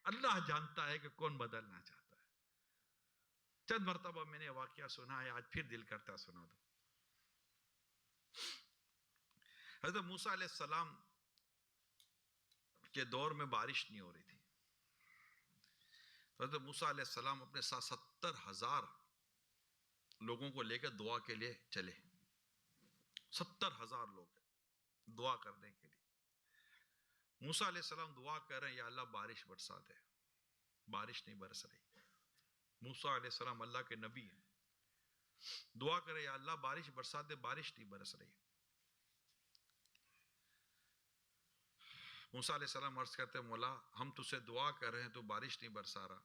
اللہ جانتا ہے کہ کون بدلنا چاہتا ہے. چند مرتبہ میں نے واقعہ سنا ہے, آج پھر دل کرتا سنا دو. حضرت موسیٰ علیہ السلام کے دور میں بارش نہیں ہو رہی تھی. حضرت موسیٰ علیہ السلام اپنے ساتھ 70,000 لوگوں کو لے کر دعا کے لیے چلے. 70,000 لوگ دعا کرنے کے لیے. موسیٰ علیہ السلام دعا کر رہے ہیں, یا اللہ بارش برسا دے. بارش نہیں برس رہی. موسیٰ علیہ السلام اللہ کے نبی ہیں, دعا کرے یا اللہ بارش برسا دے, بارش نہیں برس رہی. موسیٰ علیہ السلام عرض کرتے ہیں, مولا ہم تجھ سے دعا کر رہے ہیں, تو بارش نہیں برسا رہا.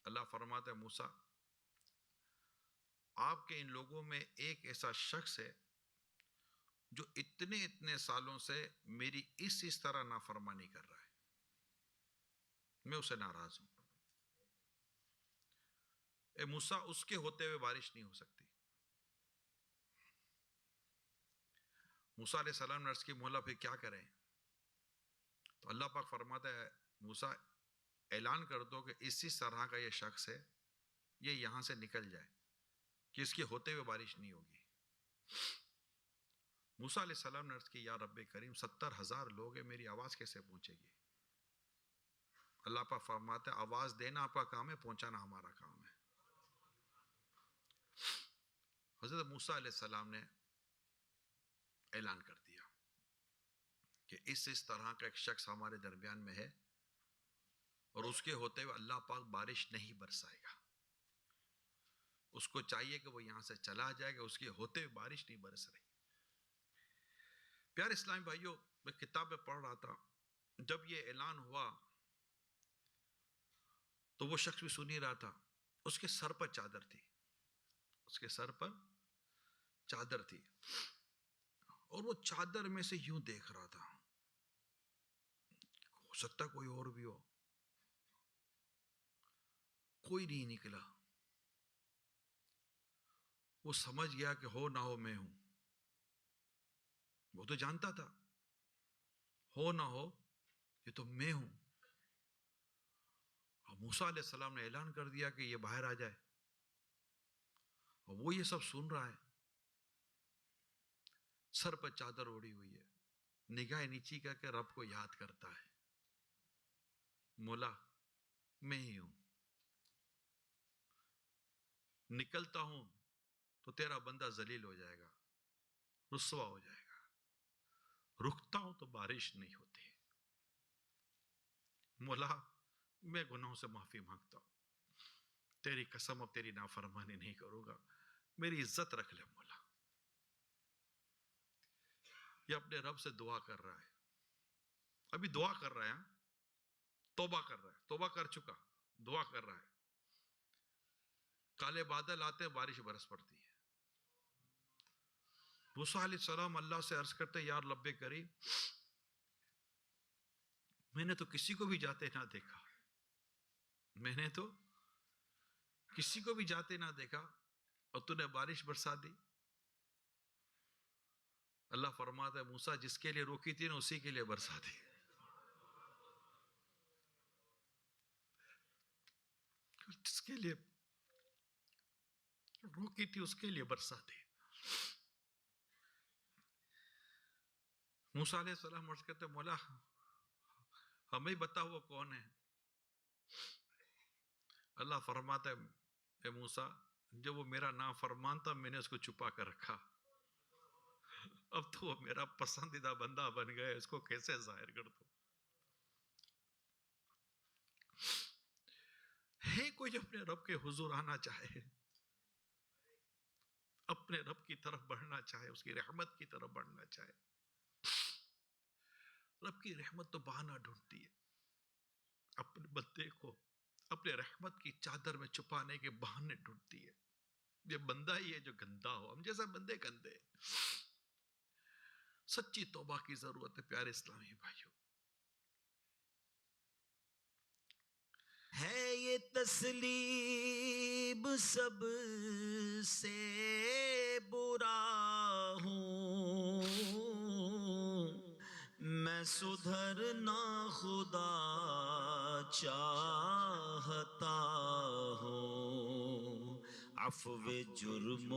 اللہ فرماتا ہے, موسیٰ آپ کے ان لوگوں میں ایک ایسا شخص ہے جو اتنے سالوں سے میری اس طرح نافرمانی کر رہا ہے, میں اسے ناراض ہوں. اے موسیٰ اس کے ہوتے ہوئے بارش نہیں ہو سکتی. موسیٰ علیہ السلام نے عرض کی مولا پھر کیا کریں؟ تو اللہ پاک فرماتا ہے موسیٰ اعلان کر دو کہ اسی طرح کا یہ شخص ہے، یہ یہاں سے نکل جائے کہ اس کے ہوتے ہوئے بارش نہیں ہوگی. موسیٰ علیہ السلام نے عرض کی یا رب کریم 70,000 لوگ ہیں، میری آواز کیسے پہنچے گی؟ اللہ پاک فرماتا ہے آواز دینا آپ کا کام ہے، پہنچانا ہمارا کام ہے. حضرت موسیٰ علیہ السلام نے اعلان کر دیا کہ اس طرح کا ایک شخص ہمارے درمیان میں ہے اور اس کے ہوتے ہوئے اللہ پاک بارش نہیں برسائے گا. اس کو چاہیے کہ وہ یہاں سے چلا جائے کہ اس کے ہوتے ہوئے بارش نہیں برس رہی. پیارے اسلامی بھائیوں، میں کتاب میں پڑھ رہا تھا، جب یہ اعلان ہوا تو وہ شخص بھی سن ہی رہا تھا. اس کے سر پر چادر تھی، اس کے سر پر چادر تھی اور وہ چادر میں سے یوں دیکھ رہا تھا، ہو سکتا کوئی اور بھی ہو. کوئی نہیں نکلا. وہ سمجھ گیا کہ ہو نہ ہو میں ہوں. وہ تو جانتا تھا ہو نہ ہو یہ تو میں ہوں. اور موسیٰ علیہ السلام نے اعلان کر دیا کہ یہ باہر آ جائے اور وہ یہ سب سن رہا ہے. سر پر چادر اوڑی ہوئی ہے، نگاہ نیچی کر کے رب کو یاد کرتا ہے، مولا میں ہی ہوں. نکلتا ہوں تو تیرا بندہ ذلیل ہو جائے گا، رسوا ہو جائے گا. رکتا ہوں تو بارش نہیں ہوتی. مولا میں گناہوں سے معافی مانگتا ہوں، تیری قسم اب تیری نافرمانی نہیں کروں گا، میری عزت رکھ لے مولا. یہ اپنے رب سے دعا کر رہا ہے، ابھی دعا کر رہا ہے، توبہ کر رہا ہے، توبہ کر چکا، دعا کر رہا ہے. کالے بادل آتے ہیں، بارش برس پڑتی ہے. موسیٰ علیہ السلام اللہ سے عرض کرتے یا رب کریم میں نے تو کسی کو بھی جاتے نہ دیکھا، میں نے تو کسی کو بھی جاتے نہ دیکھا اور تو نے بارش برسا دی. اللہ فرماتا ہے موسیٰ جس کے لیے روکی تھی نا اسی کے لیے برسا دی. جس کے لیے روکی تھی اس کے لیے برسا دی. موسیٰ علیہ السلام عرض کرتے مولا ہمیں بتا وہ کون ہے. اللہ فرماتا ہے اے موسیٰ جب وہ میرا نام فرمان تھا میں نے اس کو چھپا کر رکھا، اب تو وہ میرا پسندیدہ بندہ بن گیا، اس کو کیسے ظاہر کر دوں. ہے کوئی جو اپنے رب کے حضور آنا چاہے، اپنے رب کی طرف بڑھنا چاہے، اس کی رحمت کی طرف بڑھنا چاہے. رب کی رحمت تو بہانہ ڈھونڈتی ہے، اپنے بندے کو اپنے رحمت کی چادر میں چھپانے کے بہانے ڈھونڈتی ہے. یہ بندہ ہی ہے جو گندا ہو، ہم جیسا بندے گندے. سچی توبہ کی ضرورت ہے پیارے اسلامی بھائیوں. ہے یہ تسلیب سب سے برا ہوں، میں سدھرنا خدا چاہتا ہوں. عفو جرم و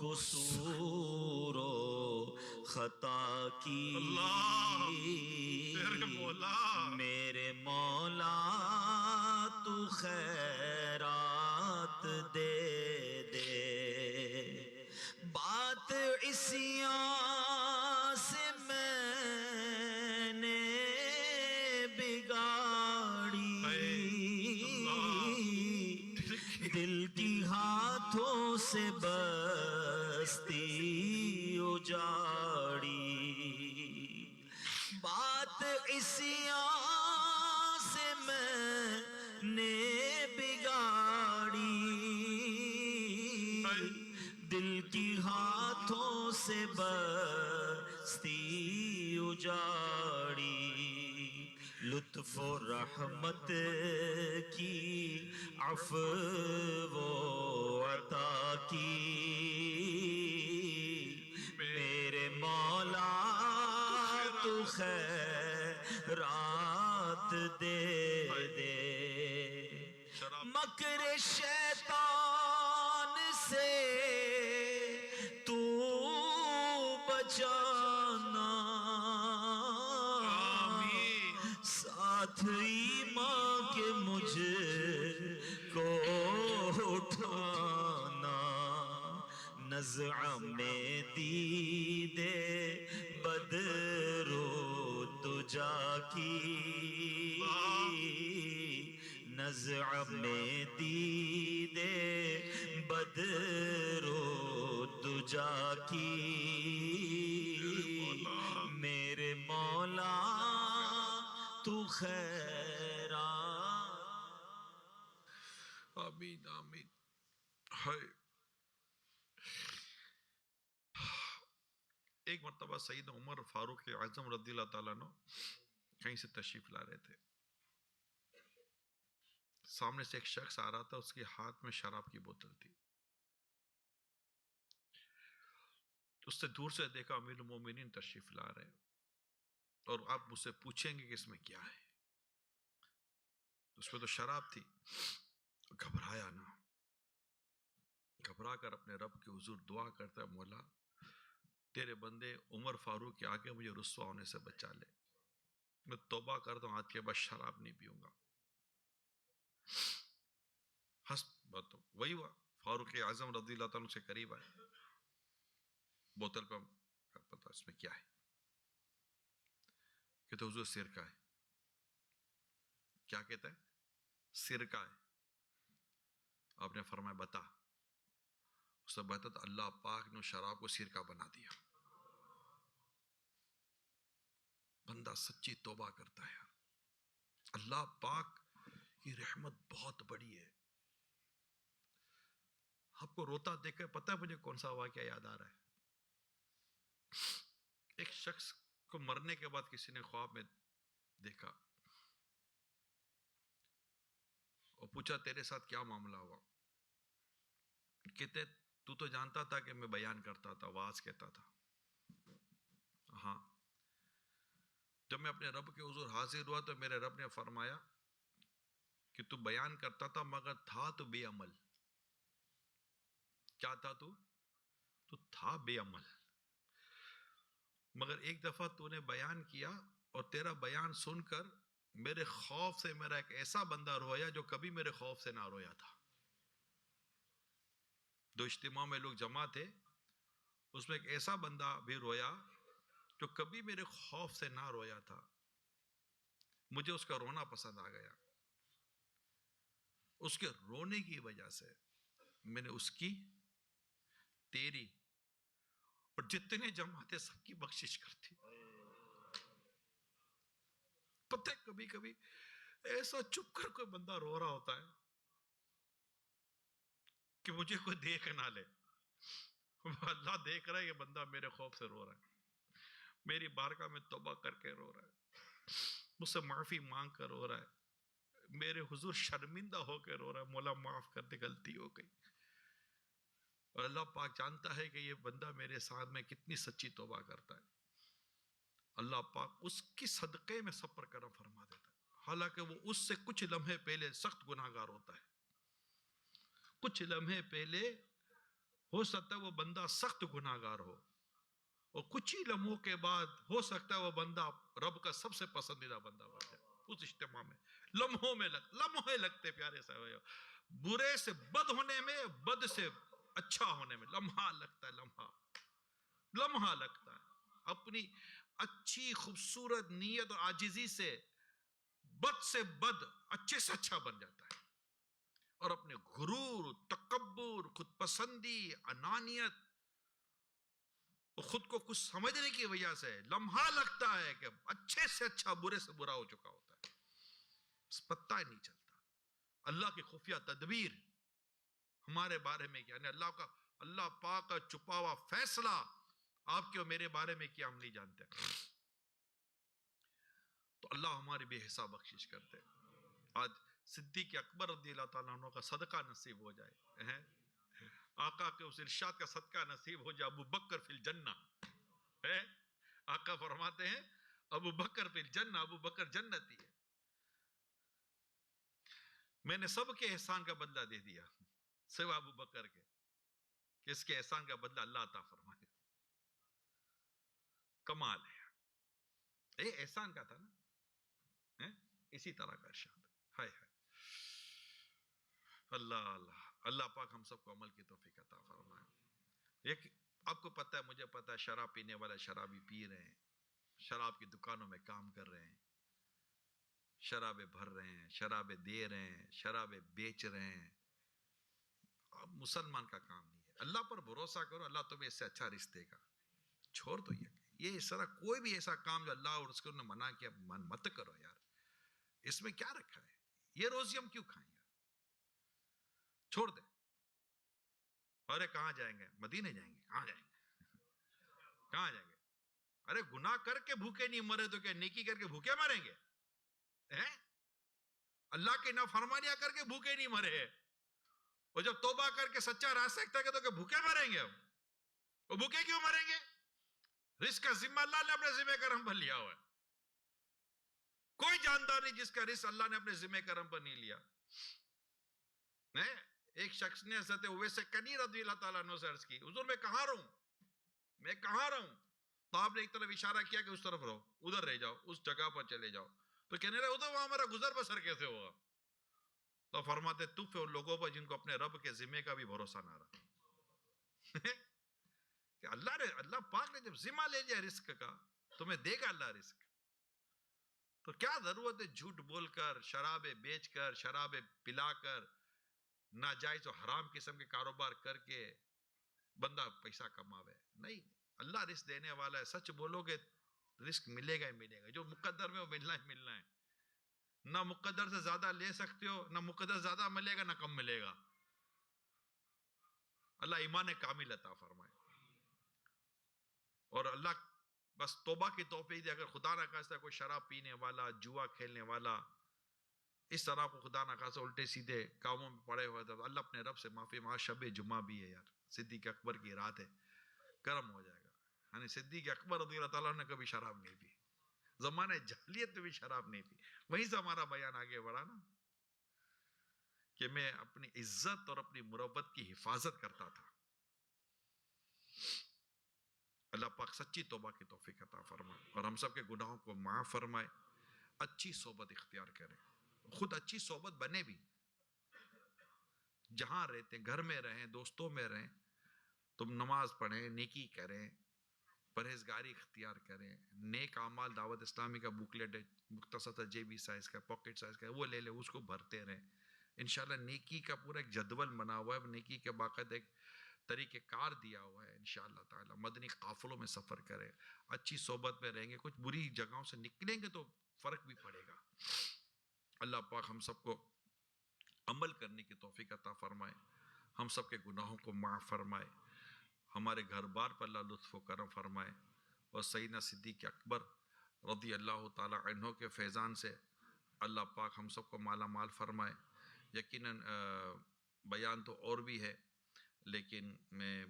قصور و خطا کی میرے مولا تو خیرات دے دے. بات عصیاں سے میں نے بگاڑی، دل کی ہاتھوں سے بستی اجاڑی. بات عصیاں سے میں نے بگاڑی، دل کی ہاتھوں سے بستی اجاڑی. لطف و رحمت کی عفو و عطا کی میرے مولا تو خیرات دے دے مکر شیطان سے تو بچانا ساتھ ایمان کے مجھ کو اٹھانا نزع میں دیدے بدر و دجا کی نزع میں دیدے بدر و دجا کی میرے مولا تو خیرات. آمین آمین. ہائے ایک مرتبہ سید عمر فاروق اعظم رضی اللہ تعالیٰ عنہ کہیں سے تشریف لا رہے تھے. سامنے سے ایک شخص آ رہا تھا, اس کے ہاتھ میں شراب کی بوتل تھی. اس نے دور سے دیکھا امیر المومنین تشریف لا رہے ہیں اور آپ مجھ سے پوچھیں گے کہ اس میں کیا ہے. اس میں تو شراب تھی. گھبرایا نہ, گھبرا کر اپنے رب کے حضور دعا کرتا ہے, مولا تیرے بندے عمر فاروق کے آگے مجھے رسوا ہونے سے بچا لے, میں توبہ کرتا ہوں, آج کے بعد شراب نہیں پیوں گا. ہنس بات وہی ہوا, فاروق اعظم رضی اللہ تعالیٰ سے قریب آئے, بوتل پہ پتا اس میں کیا ہے, کہتے حضور سرکہ ہے. کیا کہتا ہے؟ سرکہ ہے. آپ نے فرمایا بتا. اس نے بتا اللہ پاک نے شراب کو سرکہ بنا دیا. بندہ سچی توبہ کرتا ہے. اللہ پاک کی رحمت بہت بڑی ہے. آپ کو روتا دیکھ کر پتہ ہے مجھے کون سا واقعہ یاد آ رہا ہے. ایک شخص کو مرنے کے بعد کسی نے خواب میں دیکھا اور پوچھا تیرے ساتھ کیا معاملہ ہوا. کہتے تو تو جانتا تھا کہ میں بیان کرتا تھا, واعظ کہتا تھا. ہاں. جب میں اپنے رب کے حضور حاضر ہوا تو میرے رب نے فرمایا کہ تو بیان کرتا تھا مگر تھا تو بے عمل. کیا تھا تو تھا بے عمل. مگر ایک دفعہ تو نے بیان کیا اور تیرا بیان سن کر میرے خوف سے میرا ایک ایسا بندہ رویا جو کبھی میرے خوف سے نہ رویا تھا. دو اجتماع میں لوگ جمع تھے, اس میں ایک ایسا بندہ بھی رویا جو کبھی میرے خوف سے نہ رویا تھا. مجھے اس کا رونا پسند آ گیا. اس کے رونے کی وجہ سے میں نے اس کی, تیری اور جتنے جمع تھے سب کی بخشش کرتی. پتہ ہے کبھی کبھی ایسا چپ کر کوئی بندہ رو رہا ہوتا ہے کہ مجھے کوئی دیکھ نہ لے. اللہ دیکھ رہا ہے یہ بندہ میرے خوف سے رو رہا ہے, میری بارگاہ میں توبہ کر کے رو رہا ہے, مجھ سے معافی مانگ کر رو رہا ہے, میرے حضور شرمندہ ہو کے رو رہا ہے, مولا معاف کر دے غلطی ہو گئی. اور اللہ پاک جانتا ہے کہ یہ بندہ میرے ساتھ میں کتنی سچی توبہ کرتا ہے. اللہ پاک اس کی صدقے میں سب پر کرم فرما دیتا ہے. حالانکہ وہ اس سے کچھ لمحے پہلے سخت گناہگار ہوتا ہے. کچھ لمحے پہلے ہو سکتا ہے وہ بندہ سخت گناہگار ہو, اور کچھ ہی لمحوں کے بعد ہو سکتا ہے وہ بندہ رب کا سب سے پسندیدہ بندہ بن جائے. اس اجتماع میں لمحے لگتے پیارے سے, برے سے بد ہونے میں, بد سے اچھا ہونے میں لمحہ لگتا ہے. لمحہ لگتا ہے. اپنی اچھی خوبصورت نیت اور عاجزی سے بد اچھے سے اچھا بن جاتا ہے. اور اپنے غرور, تکبر, خود پسندی, انانیت, خود کو کچھ سمجھنے کی وجہ سے لمحہ لگتا ہے کہ اچھے سے اچھا برے سے برا ہو چکا ہوتا ہے. بس پتہ ہی نہیں چلتا اللہ کی خفیہ تدبیر ہمارے بارے میں کیا, یعنی اللہ پاک کا چھپا ہوا فیصلہ آپ کے اور میرے بارے میں کیا ہم نہیں جانتے. تو اللہ ہماری بے حساب بخشش کرتے. آج صدیق اکبر رضی اللہ تعالیٰ عنہ کا صدقہ نصیب ہو جائے, آقا کے اس ارشاد کا صدقہ نصیب ہو جائے, ابو بکر فی الجنہ ہے. آقا فرماتے ہیں ابو بکر فی الجنہ, ابو بکر جنتی ہے. میں نے سب کے احسان کا بدلہ دے دیا سوا ابو بکر کے, کہ اس کے احسان کا بدلہ اللہ عطا فرمائے. کمال ہے, یہ احسان کا تھا نا, اسی طرح کا ارشاد. ہائے ہائے, اللہ اللہ اللہ پاک ہم سب کو عمل کی توفیق عطا فرمائے. ایک آپ کو پتہ ہے, مجھے پتہ ہے, شراب پینے والے شرابی پی رہے ہیں, شراب کی دکانوں میں کام کر رہے ہیں, شرابیں بھر رہے ہیں, شرابیں دے رہے ہیں, شرابیں بیچ رہے ہیں. اب مسلمان کا کام نہیں ہے. اللہ پر بھروسہ کرو, اللہ تمہیں اس سے اچھا رزق دے گا. چھوڑ دو یہ اس طرح کوئی بھی ایسا کام جو اللہ اور اس نے منع کیا مت کرو یار. اس میں کیا رکھا ہے, یہ روزی ہم کیوں کھائیں یار, چھوڑ دیں. ارے کہاں جائیں گے, مدینے جائیں گے, کہاں جائیں گے, کہاں جائیں گے. ارے گناہ کر کے بھوکے نہیں مرے تو کیا نیکی کر کے بھوکے مریں گے؟ اللہ کی نافرمانیاں کر کے بھوکے نہیں مرے, اور جب توبہ کر کے سچا راستہ اختیار کرے تو کہ بھوکے مریں گے ہم. وہ بھوکے کیوں مریں گے؟ رزق کا ذمہ اللہ نے اپنے ذمہ کرم پر لیا ہوا ہے. کوئی جاندار نہیں جس کا رزق اللہ نے اپنے ذمہ کرم پر نہیں لیا. ایک شخص نے حضرت اویس کنی رضی اللہ تعالیٰ عنہ سے عرض کی, حضور میں کہاں رہوں, میں کہاں رہوں؟ تو آپ نے ایک طرف اشارہ کیا کہ اس طرف رہو, ادھر رہ جاؤ, اس جگہ پر چلے جاؤ. تو کہنے رہے ادھر وہاں ہمارا گزر بسر کیسے ہوگا؟ تو فرماتے تف ہے ان لوگوں پر جن کو اپنے رب کے ذمہ کا بھی بھروسہ نہ رہا. کہ اللہ پاک نے جب ذمہ لے لیا رزق کا, تمہیں دے گا اللہ رزق. تو کیا ضرورت ہے جھوٹ بول کر, شرابیں بیچ کر, شرابیں پلا کر, ناجائز و حرام قسم کے کاروبار کر کے بندہ پیسہ کماوے؟ نہیں, اللہ رزق دینے والا ہے. سچ بولو گے رزق ملے گا ہی ملے گا. جو مقدر میں وہ ملنا ہی ملنا ہے. نہ مقدر سے زیادہ لے سکتے ہو, نہ مقدر زیادہ ملے گا, نہ کم ملے گا. اللہ ایمان کامل عطا فرمائے. اور اللہ بس توبہ کی توفیق دے. اگر خدا نہ خواستہ کوئی شراب پینے والا, جوا کھیلنے والا, اس طرح کو خدا نہ خواستہ الٹے سیدھے کاموں میں پڑے ہوئے تھے, اللہ اپنے رب سے معافی مانگ. شب جمعہ بھی ہے یار, صدیق اکبر کی رات ہے, کرم ہو جائے گا. یعنی صدیق اکبر رضی اللہ تعالیٰ نے کبھی شراب نہیں پی, زمانے جاہلیت میں بھی شراب نہیں پی. وہیں سے ہمارا بیان آگے بڑھا نا, کہ میں اپنی عزت اور اپنی مروت کی حفاظت کرتا تھا. اللہ پاک سچی توبہ کی توفیق عطا فرمائے اور ہم سب کے گناہوں کو معاف فرمائے. اچھی صحبت اختیار کریں, خود اچھی صحبت بنے بھی. جہاں رہتے گھر میں رہیں, دوستوں میں رہیں, تم نماز پڑھیں, نیکی کریں, پرہیزگاری اختیار کریں. نیک اعمال دعوت اسلامی کا بکلیٹ ہے, مختصر JB سائز کا, پاکٹ سائز کا, وہ لے لیں, اس کو بھرتے رہیں. انشاءاللہ نیکی کا پورا ایک جدول بنا ہوا ہے, نیکی کے باقاعدہ ایک طریقہ کار دیا ہوا ہے. انشاءاللہ تعالی مدنی قافلوں میں سفر کریں, اچھی صحبت میں رہیں گے, کچھ بری جگہوں سے نکلیں گے تو فرق بھی پڑے گا. اللہ پاک ہم سب کو عمل کرنے کی توفیق عطا فرمائے, ہم سب کے گناہوں کو معاف فرمائے, ہمارے گھر بار پر اللہ لطف و کرم فرمائے. اور سیدنا صدیق اکبر رضی اللہ تعالی عنہ کے فیضان سے اللہ پاک ہم سب کو مالا مال فرمائے. یقیناً بیان تو اور بھی ہے, لیکن میں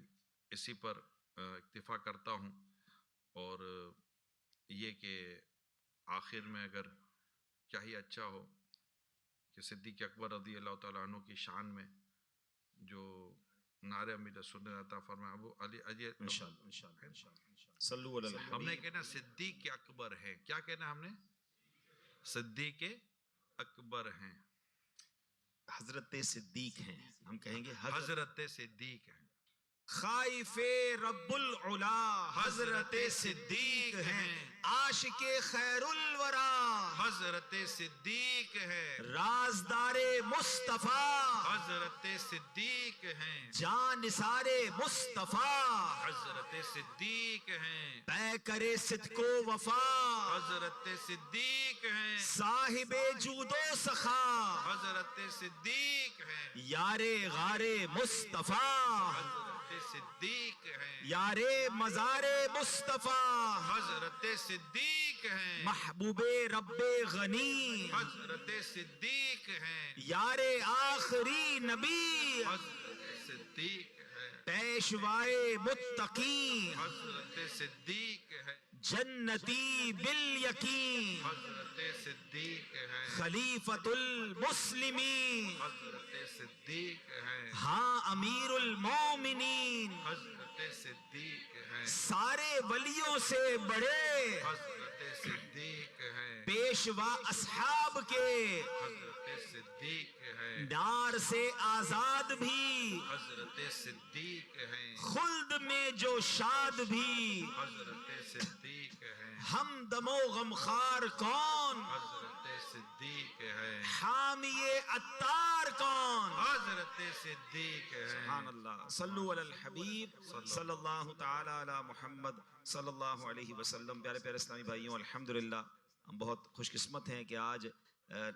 اسی پر اکتفا کرتا ہوں. اور یہ کہ آخر میں اگر کیا ہی اچھا ہو کہ صدیق اکبر رضی اللہ تعالیٰ عنہ کی شان میں جو نعرہ امید سننے عطا فرمائے. ابو علی انشاءاللہ صلو علی الحبیب. ہم نے کہنا صدیق اکبر ہے, کیا کہنا ہم نے؟ صدیق اکبر ہیں, حضرت صدیق ہیں. ہم کہیں گے حضرت صدیق ہیں. خائف رب العلا حضرت صدیق ہیں. عاشق خیر الورا حضرت صدیق ہیں. رازدار مصطفیٰ حضرت صدیق ہیں. جان نثار مصطفیٰ حضرت صدیق ہیں. طے کرے صدق و وفا حضرت صدیق ہیں. صاحب جود و سخا حضرت صدیق ہیں. یار غار مصطفیٰ حضرت صدیق ہیں. یار مزار مصطفیٰ حضرت صدیق صدیق ہیں، محبوب رب غنی، حضرت صدیق ہیں، یار آخری نبی، حضرت صدیق ہے، پیشوائے متقی، حضرت صدیق ہے، جنتی بالیقین، حضرت صدیق ہے، خلیفۃ المسلمین، حضرت صدیق ہے، ہاں امیر المومنین، حضرت صدیق ہے، سارے ولیوں سے بڑے، حضرت صدیق ہے، پیشوا اصحاب کے، حضرت صدیق ہے، نار سے آزاد بھی، حضرت صدیق ہے، خلد میں جو شاد بھی، حضرت صدیق ہے، ہمدم و غمخوار کون، حضرت صدیق ہے، حامی عطار کون، حضرت صدیق ہے، سبحان اللہ، صلو علی الحبیب صلی اللہ تعالی علی محمد صلی اللہ علیہ وسلم۔ پیارے پیارے اسلامی بھائیوں، الحمدللہ ہم بہت خوش قسمت ہیں کہ آج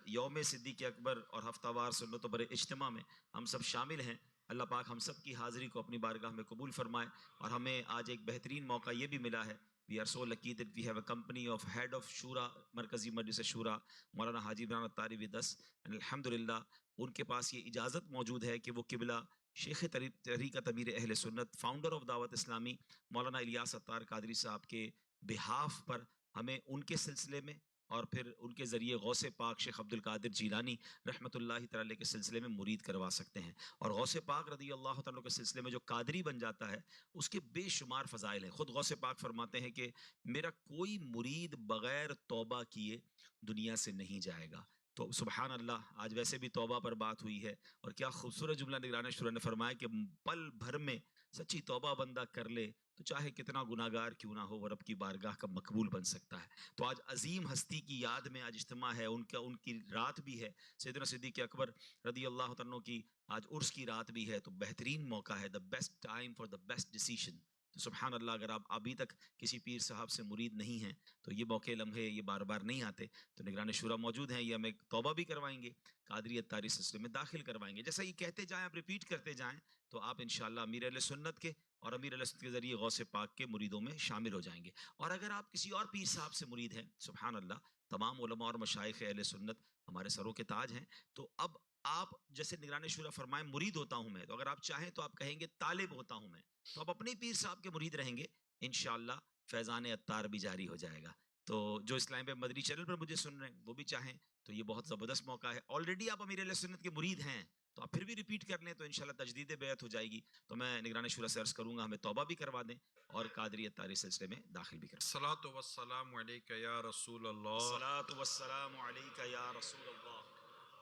یوم صدیق اکبر اور ہفتہ وار سنت و بر اجتماع میں ہم سب شامل ہیں۔ اللہ پاک ہم سب کی حاضری کو اپنی بارگاہ میں قبول فرمائے، اور ہمیں آج ایک بہترین موقع یہ بھی ملا ہے. We are so lucky that we have a company of head of Shura, مرکزی مجلس شورا مولانا حاجی عمران اتاری with us, and الحمدللہ ان کے پاس یہ اجازت موجود ہے کہ وہ قبلہ شیخ طریقت امیر اہل سنت، فاؤنڈر آف دعوت اسلامی مولانا الیاس اتار قادری صاحب کے بہاف پر ہمیں ان کے سلسلے میں اور پھر ان کے ذریعے غوث پاک شیخ عبد القادر جیلانی رحمۃ اللہ تعالی کے سلسلے میں مرید کروا سکتے ہیں. اور غوث پاک رضی اللہ تعالیٰ کے سلسلے میں جو قادری بن جاتا ہے اس کے بے شمار فضائل ہیں. خود غوث پاک فرماتے ہیں کہ میرا کوئی مرید بغیر توبہ کیے دنیا سے نہیں جائے گا. تو سبحان اللہ، آج ویسے بھی توبہ پر بات ہوئی ہے، اور کیا خوبصورت جملہ نگران شورا نے فرمایا کہ پل بھر میں سچی توبہ بندہ کر لے تو چاہے کتنا گناہگار کیوں نہ ہو وہ رب کی بارگاہ کا مقبول بن سکتا ہے. تو آج عظیم ہستی کی یاد میں آج اجتماع ہے، ان کی رات بھی ہے، سیدنا صدیق اکبر رضی اللہ عنہ کی آج عرس کی رات بھی ہے. تو بہترین موقع ہے، the best time for the best decision. تو سبحان اللہ، اگر آپ ابھی تک کسی پیر صاحب سے مرید نہیں ہیں تو یہ موقع لمحے یہ بار بار نہیں آتے. تو نگران شورا موجود ہیں، یہ ہمیں توبہ بھی کروائیں گے، قادری اتاری سلسلے میں داخل کروائیں گے. جیسا یہ کہتے جائیں آپ ریپیٹ کرتے جائیں تو آپ انشاءاللہ امیر اہل سنت کے اور امیر اہل سنت کے ذریعے غوث پاک کے مریدوں میں شامل ہو جائیں گے. اور اگر آپ کسی اور پیر صاحب سے مرید ہیں، سبحان اللہ، تمام علماء اور مشائخ اہل سنت ہمارے سروں کے تاج ہیں. تو اب آپ جیسے نگران شورا فرمائیں مرید ہوتا ہوں میں، تو اگر آپ چاہیں تو آپ کہیں گے طالب ہوتا ہوں میں، تو آپ اپنے پیر صاحب کے مرید رہیں گے. انشاءاللہ فیضان اتار بھی جاری ہو جائے گا. تو جو اسلام پہ مدری چینل پر مجھے سن رہے ہیں وہ بھی چاہیں تو یہ بہت زبردست موقع ہے. آلریڈی آپ امیر اہل سنت کے مرید ہیں تو آپ پھر بھی ریپیٹ کر لیں تو انشاءاللہ تجدید بیعت ہو جائے گی. تو میں نگران شورا سے عرض کروں گا ہمیں توبہ بھی کروا دیں اور قادری اتاری سلسلے میں داخل بھی کروا دیں. الصلاۃ والسلام علیک یا رسول اللہ الصلاۃ والسلام علیک یا رسول اللہ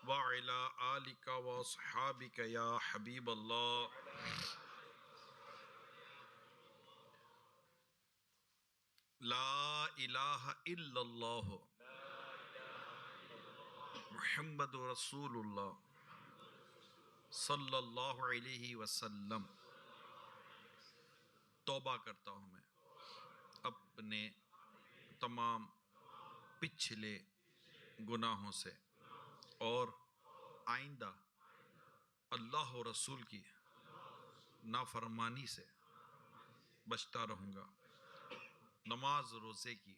وعلی آلک واصحابک یا حبیب اللہ. لا الہ الا اللہ محمد رسول اللہ صلی اللہ علیہ وسلم. توبہ کرتا ہوں میں اپنے تمام پچھلے گناہوں سے اور آئندہ اللہ و رسول کی نافرمانی سے بچتا رہوں گا. نماز روزے کی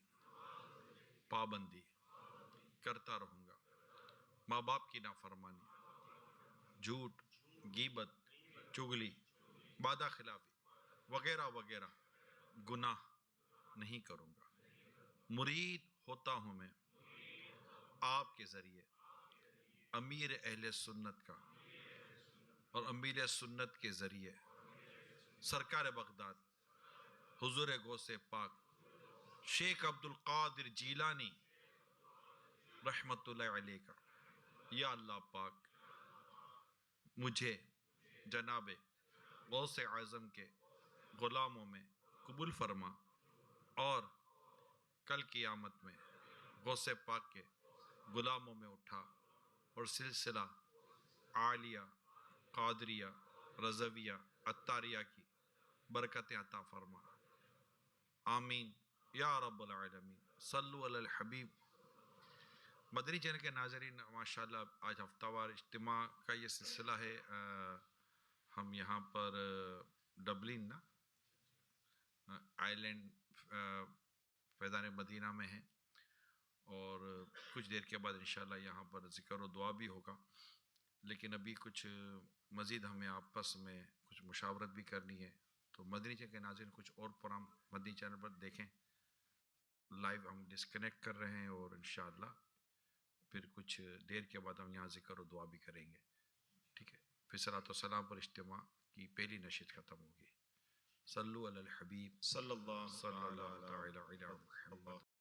پابندی کرتا رہوں گا. ماں باپ کی نافرمانی، جھوٹ، غیبت، چغلی، وعدہ خلافی وغیرہ وغیرہ گناہ نہیں کروں گا. مرید ہوتا ہوں میں آپ کے ذریعے امیر اہل سنت کا اور امیر سنت کے ذریعے سرکار بغداد حضور غوث پاک شیخ عبد القادر جیلانی رحمت اللہ علیہ کا. یا اللہ پاک مجھے جناب غوث اعظم کے غلاموں میں قبول فرما، اور کل قیامت میں غوث پاک کے غلاموں میں اٹھا اور سلسلہ عالیہ، قادریہ، رضویہ، اتاریہ کی برکتیں عطا فرما. آمین یا رب العالمین. صلو علی الحبیب. مدنی چینل کے ناظرین، ماشاءاللہ آج ہفتہ وار اجتماع کا یہ سلسلہ ہے. ہم یہاں پر ڈبلن آئی لینڈ فیضان مدینہ میں ہیں. اور کچھ دیر کے بعد انشاءاللہ یہاں پر ذکر و دعا بھی ہوگا، لیکن ابھی کچھ مزید ہمیں آپس میں کچھ مشاورت بھی کرنی ہے، تو مدنی چینل کے ناظرین کچھ اور پروگرام مدنی چینل پر دیکھیں، لائیو ہم ڈسکنیکٹ کر رہے ہیں، اور انشاءاللہ پھر کچھ دیر کے بعد ہم یہاں ذکر و دعا بھی کریں گے، ٹھیک ہے؟ پھر صلاۃ و سلام پر اجتماع کی پہلی نشست ختم ہوگی۔ صلو علی الحبیب صلی اللہ صلی تعالی اللہ علی تعالی علی محمد۔ محمد۔